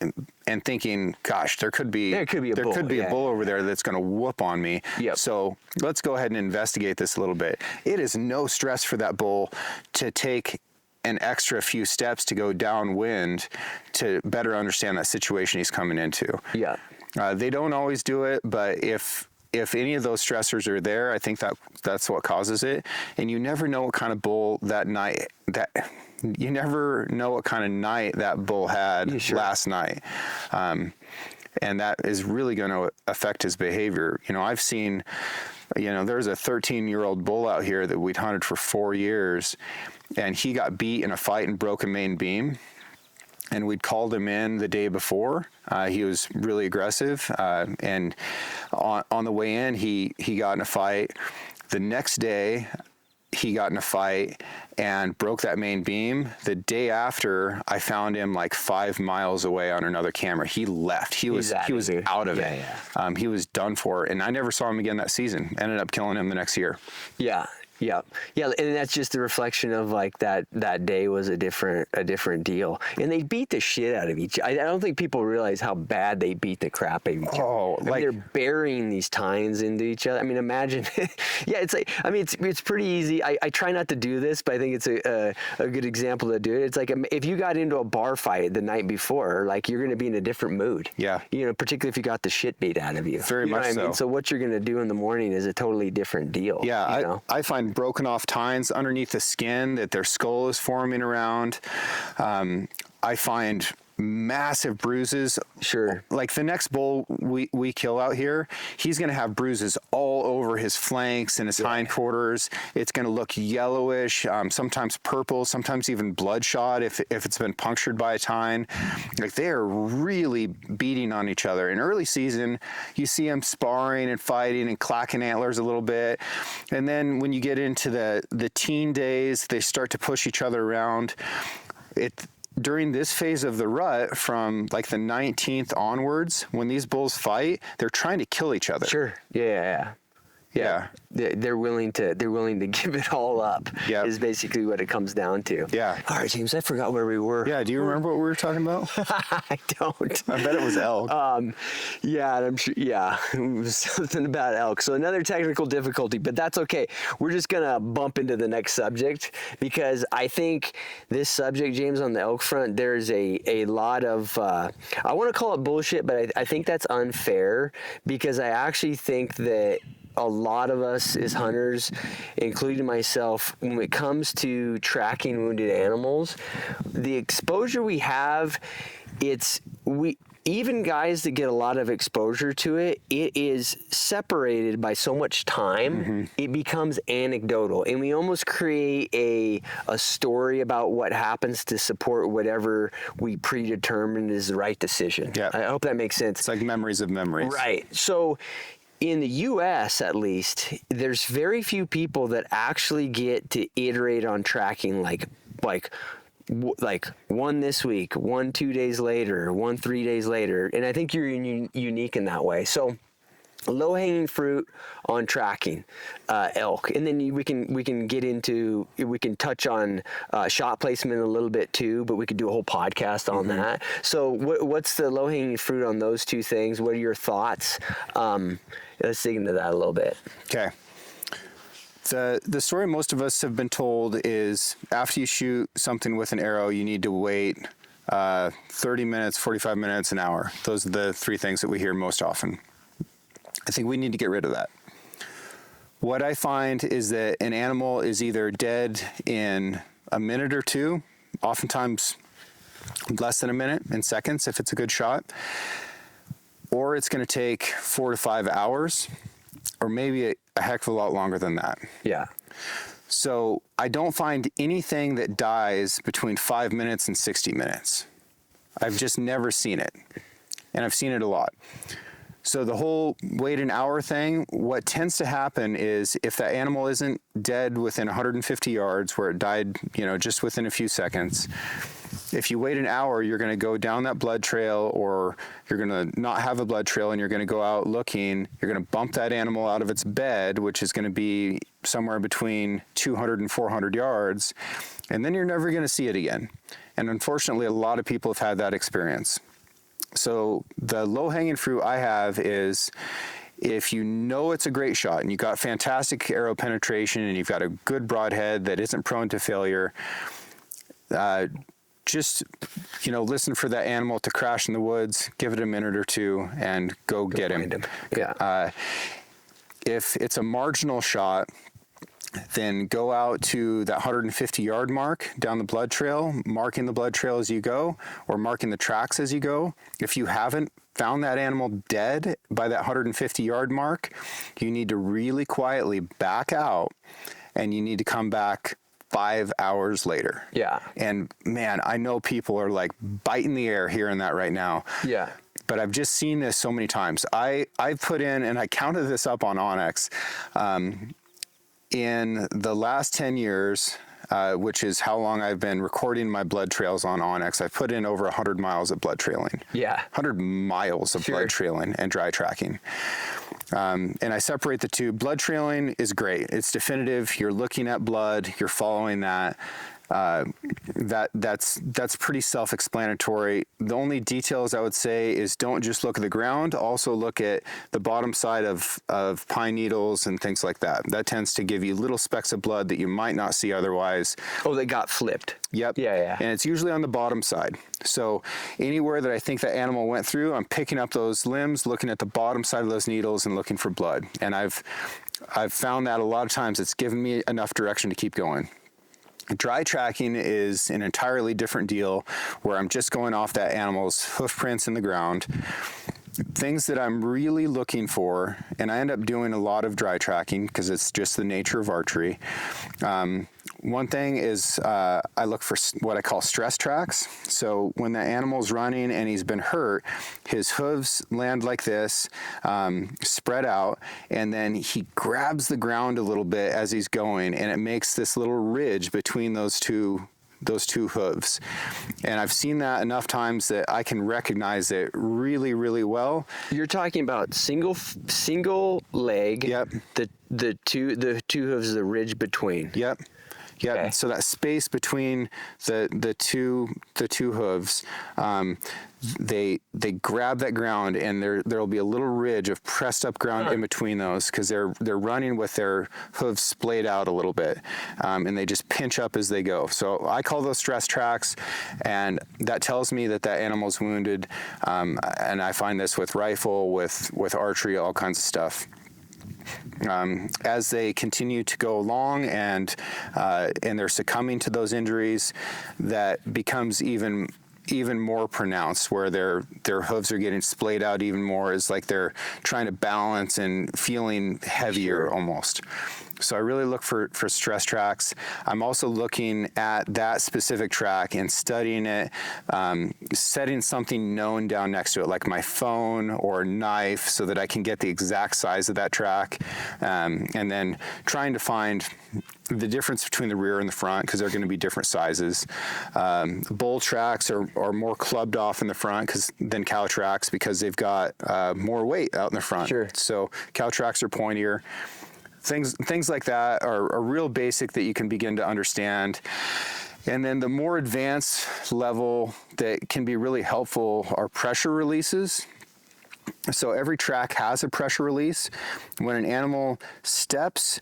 and thinking, gosh, there could be a bull over there that's going to whoop on me. Yep. So let's go ahead and investigate this a little bit. It is no stress for that bull to take an extra few steps to go downwind to better understand that situation he's coming into. Yeah. They don't always do it, but if any of those stressors are there, I think that's what causes it. And you never know what kind of bull that night you never know what kind of night that bull had last night. And that is really going to affect his behavior. I've seen, there's a 13-year-old bull out here that we'd hunted for 4 years, and he got beat in a fight and broke a main beam. And we'd called him in the day before. He was really aggressive. And on the way in, he got in a fight. The next day, he got in a fight and broke that main beam. The day after, I found him like 5 miles away on another camera. He left. He was out of it. Yeah. He was done for. And I never saw him again that season. Ended up killing him the next year. Yeah. Yeah, and that's just a reflection of like that day was a different deal, and they beat the shit out of each. I don't think people realize how bad they beat the crap out of each other. I mean, they're burying these tines into each other. I mean, imagine. Yeah, it's like, I mean, it's pretty easy. I try not to do this, but I think it's a good example to do it. It's like if you got into a bar fight the night before, like you're going to be in a different mood. Yeah. Particularly if you got the shit beat out of you. Very much so. I mean? So what you're going to do in the morning is a totally different deal. Yeah, I find broken off tines underneath the skin that their skull is forming around. I find massive bruises. Sure. Like the next bull we kill out here, he's going to have bruises all over his flanks and his hindquarters. It's going to look yellowish, sometimes purple, sometimes even bloodshot if it's been punctured by a tine. Like they are really beating on each other. In early season, you see them sparring and fighting and clacking antlers a little bit. And then when you get into the teen days, they start to push each other around. During this phase of the rut, from like the 19th onwards, when these bulls fight, they're trying to kill each other. Sure. Yeah. They're willing to give it all up. Yep. Is basically what it comes down to. Yeah. All right, James, I forgot where we were. Yeah. Do you remember what we were talking about? I don't. I bet it was elk. Yeah, and I'm sure. Yeah, it was something about elk. So another technical difficulty, but that's okay. We're just gonna bump into the next subject because I think this subject, James, on the elk front, there's a lot of I want to call it bullshit, but I think that's unfair because I actually think that a lot of us as hunters, including myself, when it comes to tracking wounded animals, the exposure we have, even guys that get a lot of exposure to it, it is separated by so much time, it becomes anecdotal. And we almost create a story about what happens to support whatever we predetermined is the right decision. Yeah. I hope that makes sense. It's like memories of memories. Right. So in the U.S., at least, there's very few people that actually get to iterate on tracking like one this week, 1 2 days later, 1 3 days later, and I think you're unique in that way. So low-hanging fruit on tracking elk, and then we can touch on shot placement a little bit too, but we could do a whole podcast on that. So what's the low-hanging fruit on those two things? What are your thoughts? Let's dig into that a little bit. Okay. The story most of us have been told is after you shoot something with an arrow, you need to wait 30 minutes, 45 minutes, an hour. Those are the three things that we hear most often. I think we need to get rid of that. What I find is that an animal is either dead in a minute or two, oftentimes less than a minute, in seconds if it's a good shot, or it's going to take 4 to 5 hours, or maybe a heck of a lot longer than that. Yeah. So I don't find anything that dies between 5 minutes and 60 minutes. I've just never seen it, and I've seen it a lot. So the whole wait an hour thing, what tends to happen is if that animal isn't dead within 150 yards where it died, just within a few seconds, if you wait an hour, you're going to go down that blood trail, or you're going to not have a blood trail and you're going to go out looking. You're going to bump that animal out of its bed, which is going to be somewhere between 200 and 400 yards, and then you're never going to see it again. And unfortunately, a lot of people have had that experience. So the low-hanging fruit I have is if you know it's a great shot and you've got fantastic arrow penetration and you've got a good broadhead that isn't prone to failure, just, listen for that animal to crash in the woods, give it a minute or two, and go get him. Yeah. If it's a marginal shot, then go out to that 150-yard mark down the blood trail, marking the blood trail as you go, or marking the tracks as you go. If you haven't found that animal dead by that 150-yard mark, you need to really quietly back out, and you need to come back 5 hours later. Yeah. And man, I know people are like biting the air hearing that right now. Yeah. But I've just seen this so many times. I put in, and I counted this up on Onyx, in the last 10 years, which is how long I've been recording my blood trails on Onyx, I've put in over 100 miles of blood trailing. Yeah. 100 miles of blood trailing and dry tracking. And I separate the two. Blood trailing is great. It's definitive. You're looking at blood. You're following that. That's pretty self-explanatory. The only details I would say is don't just look at the ground. Also look at the bottom side of pine needles and things like that. That tends to give you little specks of blood that you might not see otherwise. Oh, they got flipped. Yep. Yeah. And it's usually on the bottom side. So anywhere that I think that animal went through, I'm picking up those limbs, looking at the bottom side of those needles and looking for blood. And I've found that a lot of times it's given me enough direction to keep going. Dry tracking is an entirely different deal where I'm just going off that animal's hoof prints in the ground. Things that I'm really looking for, and I end up doing a lot of dry tracking because it's just the nature of archery. One thing is I look for what I call stress tracks. So when the animal's running and he's been hurt, his hooves land like this, spread out, and then he grabs the ground a little bit as he's going, and it makes this little ridge between those two hooves. And I've seen that enough times that I can recognize it really, really well. You're talking about single leg. Yep. The two hooves, the ridge between. Yep. Okay. So that space between the two hooves, they grab that ground, and there'll be a little ridge of pressed up ground in between those because they're running with their hooves splayed out a little bit, and they just pinch up as they go. So I call those stress tracks, and that tells me that animal's wounded. And I find this with rifle, with archery, all kinds of stuff. As they continue to go along and they're succumbing to those injuries, that becomes even more pronounced, where their hooves are getting splayed out even more, is like they're trying to balance and feeling heavier almost. So I really look for stress tracks. I'm also looking at that specific track and studying it, setting something known down next to it, like my phone or knife, so that I can get the exact size of that track, and then trying to find the difference between the rear and the front, because they're going to be different sizes. Bull tracks are more clubbed off in the front than cow tracks, because they've got more weight out in the front. Sure. So cow tracks are pointier. Things like that are real basic that you can begin to understand. And then the more advanced level that can be really helpful are pressure releases. So every track has a pressure release. When an animal steps,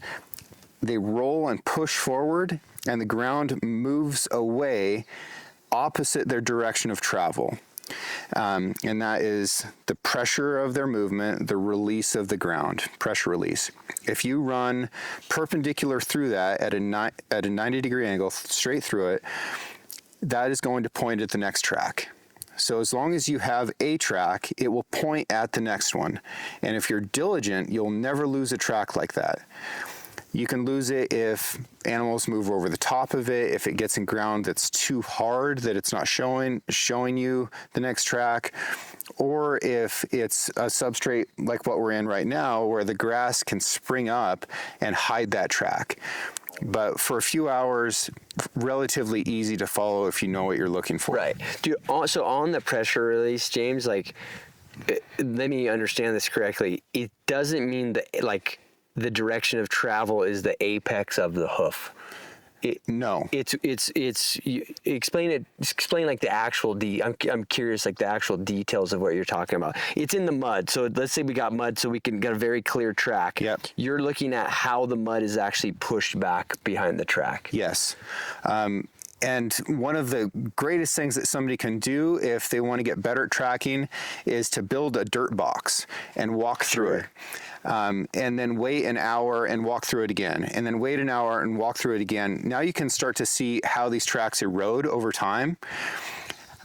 they roll and push forward, and the ground moves away opposite their direction of travel. And that is the pressure of their movement, the release of the ground, pressure release. If you run perpendicular through that at a 90-degree angle, straight through it, that is going to point at the next track. So as long as you have a track, it will point at the next one. And if you're diligent, you'll never lose a track like that. You can lose it if animals move over the top of it, if it gets in ground that's too hard that it's not showing you the next track, or if it's a substrate like what we're in right now, where the grass can spring up and hide that track. But for a few hours, relatively easy to follow if you know what you're looking for. Right. So on the pressure release, James, let me understand this correctly. It doesn't mean that the direction of travel is the apex of the hoof. No. It's explain like the actual I'm curious, like the actual details of what you're talking about. It's in the mud. So let's say we got mud, so we can get a very clear track. Yep. You're looking at how the mud is actually pushed back behind the track. Yes. And one of the greatest things that somebody can do if they want to get better at tracking is to build a dirt box and walk through it. And then wait an hour and walk through it again. And then wait an hour and walk through it again. Now you can start to see how these tracks erode over time.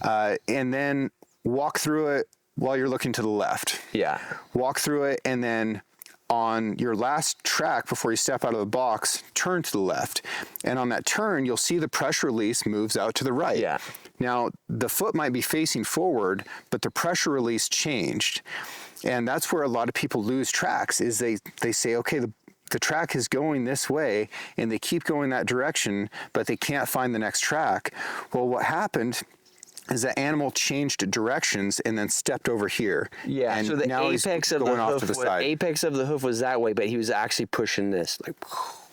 And then walk through it while you're looking to the left. Yeah. Walk through it, and then on your last track before you step out of the box, turn to the left. And on that turn, you'll see the pressure release moves out to the right. Yeah. Now, the foot might be facing forward, but the pressure release changed. And that's where a lot of people lose tracks, is they say, okay, the track is going this way, and they keep going that direction, but they can't find the next track. Well, what happened is that animal changed directions and then stepped over here. Yeah, and so the now apex of the going off hoof, to the side. apex of the hoof was that way, but he was actually pushing this, like.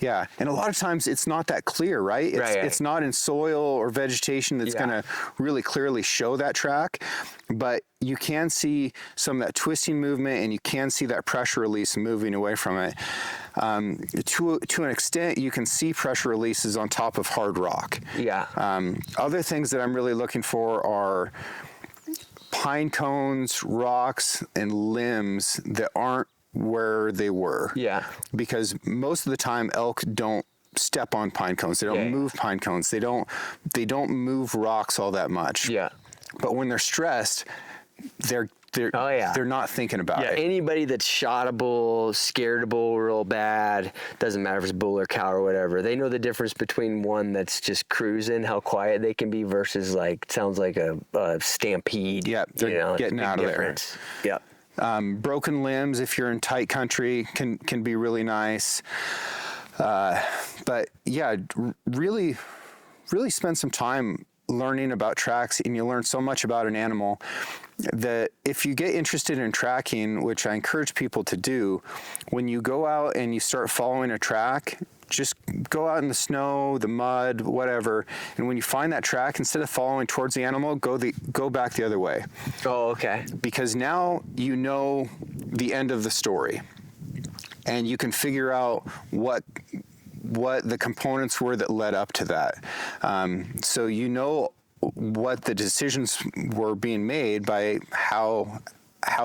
Yeah, and a lot of times it's not that clear, right? It's not in soil or vegetation that's going to really clearly show that track, but you can see some of that twisting movement, and you can see that pressure release moving away from it. To an extent, you can see pressure releases on top of hard rock. Yeah. Other things that I'm really looking for are pine cones, rocks, and limbs that aren't where they were. Yeah. Because most of the time elk don't step on pine cones. They don't move pine cones. They don't move rocks all that much. Yeah. But when they're stressed, they're not thinking about it. Anybody that's shotable, scaredable real bad, doesn't matter if it's bull or cow or whatever, they know the difference between one that's just cruising, how quiet they can be, versus like, sounds like a stampede. Yeah, they're getting out of there. Yeah. Broken limbs, if you're in tight country, can be really nice. But yeah, really spend some time learning about tracks, and you learn so much about an animal that if you get interested in tracking, which I encourage people to do, when you go out and you start following a track, just go out in the snow, the mud, whatever, and when you find that track, instead of following towards the animal, go back the other way. Oh, okay. Because now you know the end of the story, and you can figure out what the components were that led up to that. So you know what the decisions were being made by how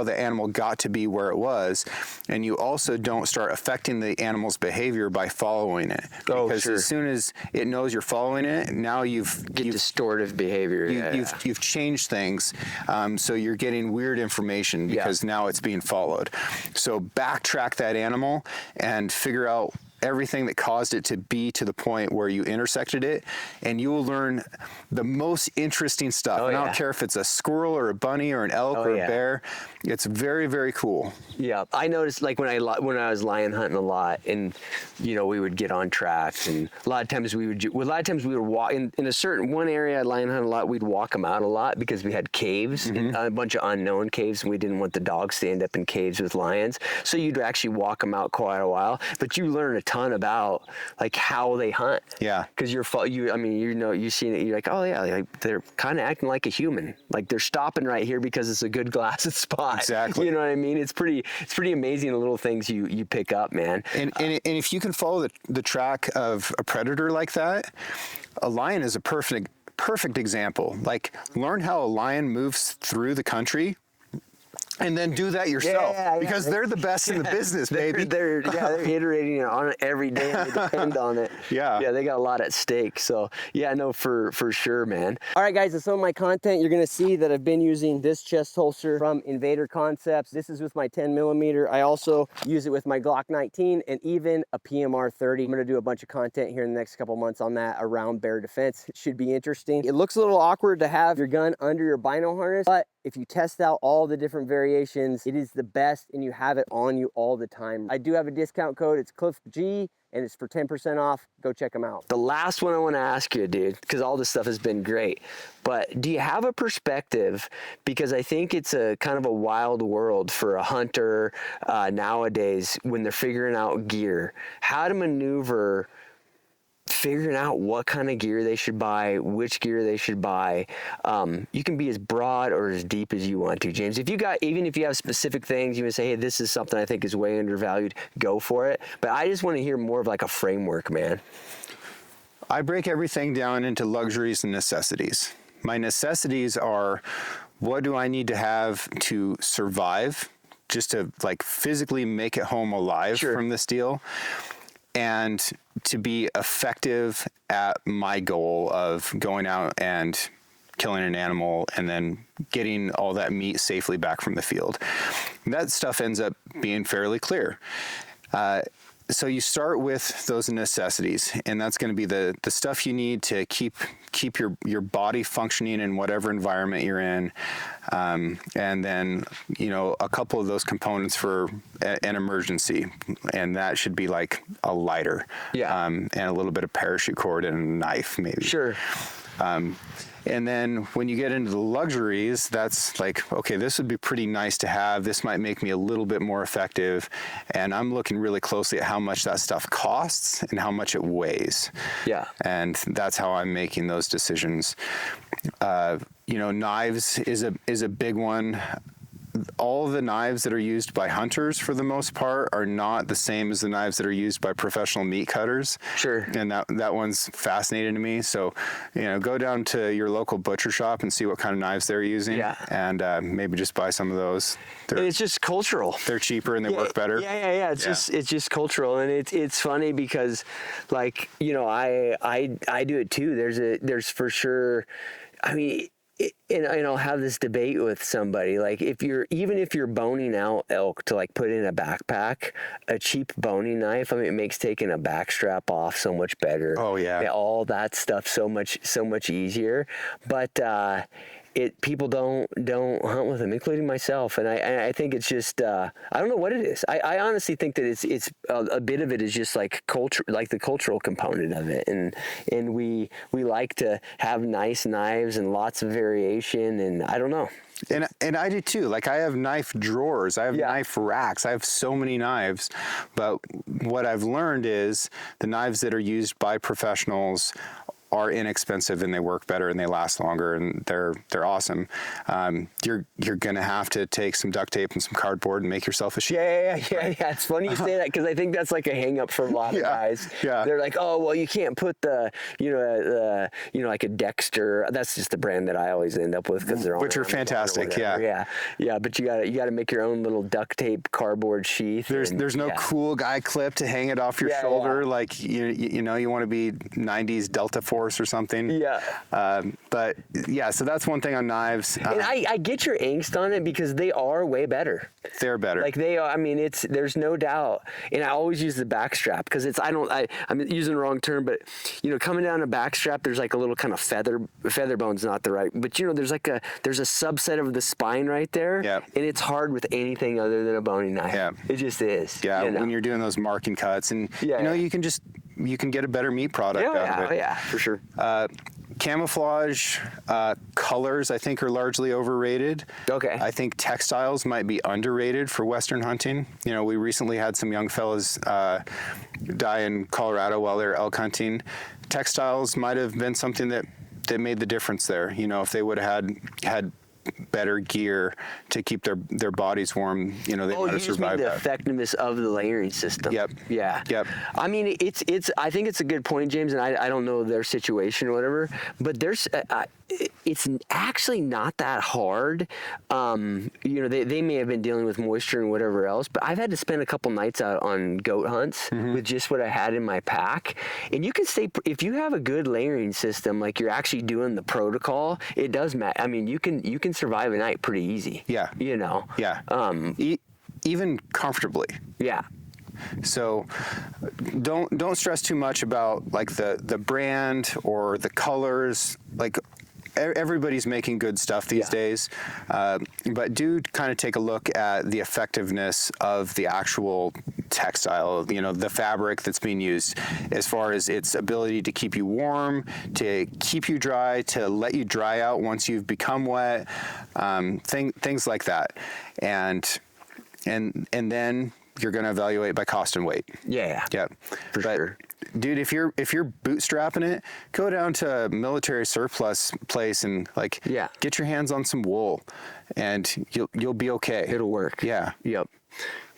the animal got to be where it was, and you also don't start affecting the animal's behavior by following it. Because as soon as it knows you're following it, now you've distortive behavior. You've changed things, so you're getting weird information because now it's being followed. So backtrack that animal and figure out everything that caused it to be to the point where you intersected it, and you will learn the most interesting stuff. And I don't care if it's a squirrel or a bunny or an elk or a bear. It's very, very cool. Yeah, I noticed like when I was lion hunting a lot, and we would get on tracks, and a lot of times we would walk in a certain one area. I lion hunt a lot. We'd walk them out a lot because we had caves, a bunch of unknown caves, and we didn't want the dogs to end up in caves with lions. So you'd actually walk them out quite a while, but you learn a ton about like how they hunt. Yeah, because you seen it. You're like, oh yeah, like they're kind of acting like a human. Like they're stopping right here because it's a good glassed spot. Exactly. You know what I mean? It's pretty amazing, the little things you pick up, man. And if you can follow the track of a predator like that, a lion is a perfect example. Like, learn how a lion moves through the country, and then do that yourself, because they're the best in the business, baby. They're iterating on it every day, and they depend on it. Yeah, they got a lot at stake. So yeah, no, for sure, man. All right, guys, in some of my content, you're gonna see that I've been using this chest holster from Invader Concepts. This is with my 10mm. I also use it with my Glock 19 and even a PMR 30. I'm gonna do a bunch of content here in the next couple months on that around bear defense. It should be interesting. It looks a little awkward to have your gun under your bino harness, but if you test out all the different variations, it is the best, and you have it on you all the time. I do have a discount code. It's CliffG, and it's for 10% off. Go check them out. The last one I want to ask you, dude, because all this stuff has been great, but do you have a perspective? Because I think it's a kind of a wild world for a hunter nowadays when they're figuring out gear, how to maneuver, figuring out what kind of gear they should buy, which gear they should buy. You can be as broad or as deep as you want to, James. Even if you have specific things, you would say, hey, this is something I think is way undervalued, go for it. But I just want to hear more of like a framework, man. I break everything down into luxuries and necessities. My necessities are, what do I need to have to survive, just to like physically make it home alive from this deal, and to be effective at my goal of going out and killing an animal and then getting all that meat safely back from the field. That stuff ends up being fairly clear. So you start with those necessities, and that's going to be the stuff you need to keep your body functioning in whatever environment you're in, and then a couple of those components for an emergency, and that should be like a lighter, and a little bit of parachute cord and a knife maybe. Sure. And then when you get into the luxuries, that's like, okay, this would be pretty nice to have. This might make me a little bit more effective. And I'm looking really closely at how much that stuff costs and how much it weighs. Yeah. And that's how I'm making those decisions. Knives is a big one. All the knives that are used by hunters, for the most part, are not the same as the knives that are used by professional meat cutters. Sure. And that one's fascinating to me. So, go down to your local butcher shop and see what kind of knives they're using. Yeah. And maybe just buy some of those. It's just cultural. They're cheaper and they work better. Yeah. It's just cultural, and it's funny because, like, I do it too. There's for sure. I mean. And I'll have this debate with somebody, like even if you're boning out elk to like put in a backpack, a cheap boning knife, it makes taking a back strap off so much better. Oh yeah. All that stuff so much easier. But people don't hunt with them, including myself, and I think it's just I don't know what it is. I honestly think that it's a bit of it is just like culture, like the cultural component of it, and we like to have nice knives and lots of variation, and I don't know. And I do too. Like, I have knife drawers, I have knife racks, I have so many knives. But what I've learned is the knives that are used by professionals are inexpensive and they work better and they last longer and they're awesome. You're gonna have to take some duct tape and some cardboard and make yourself a sheet. Yeah. It's funny you say that, because I think that's like a hang up for a lot of guys. Yeah. They're like, oh well, you can't put the like a Dexter. That's just the brand that I always end up with, because they're which are fantastic. Yeah. But you gotta make your own little duct tape cardboard sheath. There's no cool guy clip to hang it off your shoulder. Like you want to be 90s Delta Force or something. But so that's one thing on knives. And I get your angst on it, because they are way better. They're better. Like they are. There's no doubt. And I always use the back strap, because I'm using the wrong term, but coming down a back strap, there's like a little kind of feather bone's not the right, but there's a subset of the spine right there. Yeah. And it's hard with anything other than a boning knife. Yeah. It just is. Yeah. When you're doing those marking cuts, and you can get a better meat product out of it. Yeah, for sure. Camouflage colors, I think, are largely overrated. Okay. I think textiles might be underrated for Western hunting. We recently had some young fellas die in Colorado while they were elk hunting. Textiles might have been something that made the difference there. If they would have had better gear to keep their bodies warm, they might have survived the that. Effectiveness of the layering system. Yep. Yeah. Yep. It's I think it's a good point, James, and I don't know their situation or whatever, but there's it's actually not that hard. They may have been dealing with moisture and whatever else, but I've had to spend a couple nights out on goat hunts with just what I had in my pack, and you can stay if you have a good layering system, like you're actually doing the protocol. It does matter. You can survive a night pretty easy. Yeah. Yeah. Even comfortably. Yeah. So don't stress too much about like the brand or the colors. Like, everybody's making good stuff these days, but do kind of take a look at the effectiveness of the actual textile, the fabric that's being used, as far as its ability to keep you warm, to keep you dry, to let you dry out once you've become wet, things like that. And then you're going to evaluate by cost and weight. Yeah. For sure. Dude, if you're bootstrapping it, go down to a military surplus place and get your hands on some wool, and you'll be okay. It'll work. Yeah. Yep.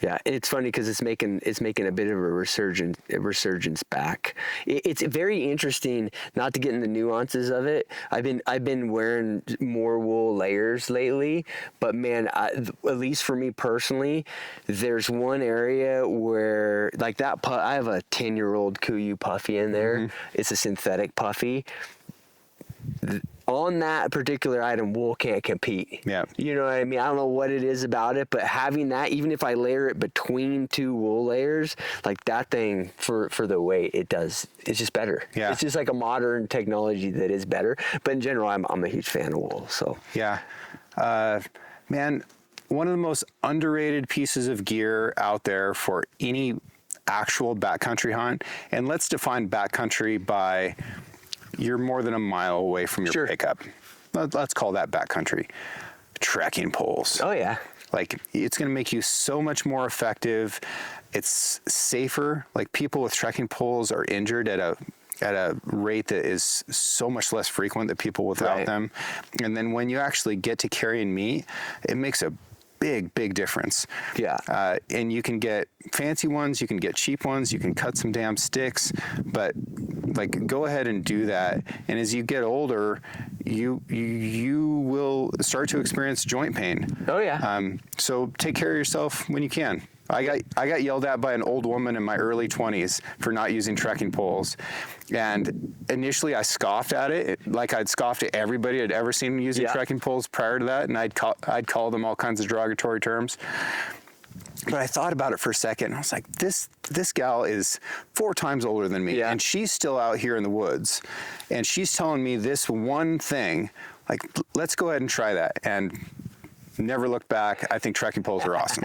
Yeah, it's funny because it's making a bit of a resurgence back. It's very interesting. Not to get into the nuances of it, I've been wearing more wool layers lately, but man, at least for me personally, there's one area where like that. I have a 10-year-old Kuiu puffy in there. It's a synthetic puffy. On that particular item, wool can't compete. Yeah. You know what I mean? I don't know what it is about it, but having that, even if I layer it between two wool layers, like that thing for the weight, it's just better. Yeah. It's just like a modern technology that is better. But in general, I'm a huge fan of wool. So yeah. Man, one of the most underrated pieces of gear out there for any actual backcountry hunt, and let's define backcountry by you're more than a mile away from your pickup. Let's call that backcountry. Trekking poles. Oh yeah. Like, it's going to make you so much more effective. It's safer. Like, people with trekking poles are injured at a rate that is so much less frequent than people without them. And then when you actually get to carrying meat, it makes a big difference. Yeah. And you can get fancy ones, you can get cheap ones, you can cut some damn sticks, but like, go ahead and do that. And as you get older, you will start to experience joint pain. Oh yeah. So take care of yourself when you can. I got yelled at by an old woman in my early 20s for not using trekking poles. And initially I scoffed at it, like I'd scoffed at everybody I'd ever seen using trekking poles prior to that, and I'd call them all kinds of derogatory terms. But I thought about it for a second, and I was like, this gal is 4 times older than me, and she's still out here in the woods, and she's telling me this one thing, like, let's go ahead and try that. And never looked back. I think trekking poles are awesome.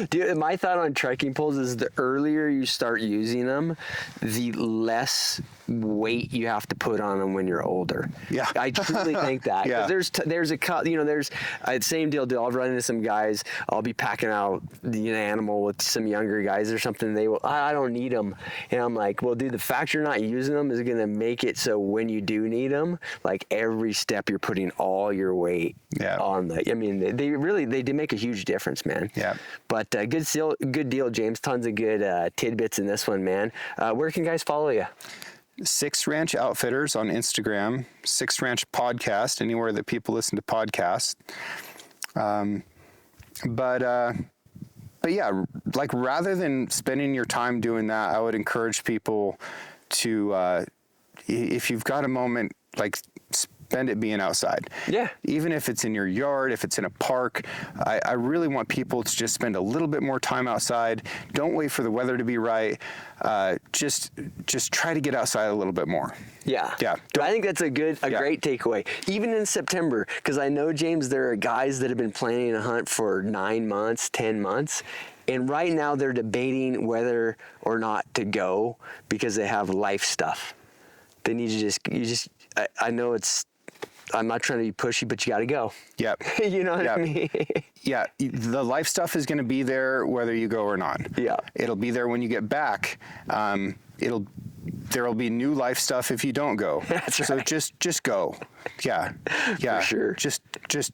Dude, my thought on trekking poles is the earlier you start using them, the less weight you have to put on them when you're older. Yeah. I truly think that. Yeah. There's same deal. I'll run into some guys. I'll be packing out the animal with some younger guys or something. They will, I don't need them. And I'm like, well, dude, the fact you're not using them is going to make it so when you do need them, like every step you're putting all your weight on the, I mean, they do make a huge difference, man. Yeah. But good deal, James. Tons of good tidbits in this one, man. Where can guys follow you? Six Ranch Outfitters on Instagram, Six Ranch Podcast, anywhere that people listen to podcasts. But yeah, like, rather than spending your time doing that, I would encourage people to, if you've got a moment, like, spend it being outside. Yeah. Even if it's in your yard, if it's in a park, I really want people to just spend a little bit more time outside. Don't wait for the weather to be right. Just try to get outside a little bit more. Yeah. Yeah. I think that's a great takeaway. Even in September, because I know, James, there are guys that have been planning a hunt for 9 months, 10 months. And right now they're debating whether or not to go because they have life stuff. They need to I know I'm not trying to be pushy, but you got to go. Yep. You know what I mean? Yeah. The life stuff is going to be there whether you go or not. Yeah. It'll be there when you get back. There'll be new life stuff if you don't go. That's right. So just go. Yeah. Yeah. For sure. Just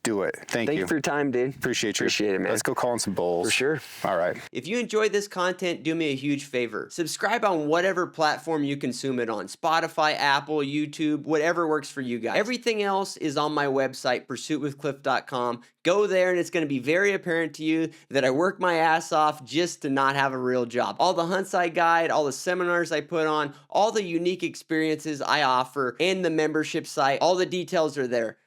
do it. Thank you. Thanks for your time, dude. Appreciate you. Appreciate it, man. Let's go call in some bowls. For sure. All right. If you enjoyed this content, do me a huge favor. Subscribe on whatever platform you consume it on. Spotify, Apple, YouTube, whatever works for you guys. Everything else is on my website, pursuitwithcliff.com. Go there and it's going to be very apparent to you that I work my ass off just to not have a real job. All the hunts I guide, all the seminars I put on, all the unique experiences I offer, and the membership site, all the details are there.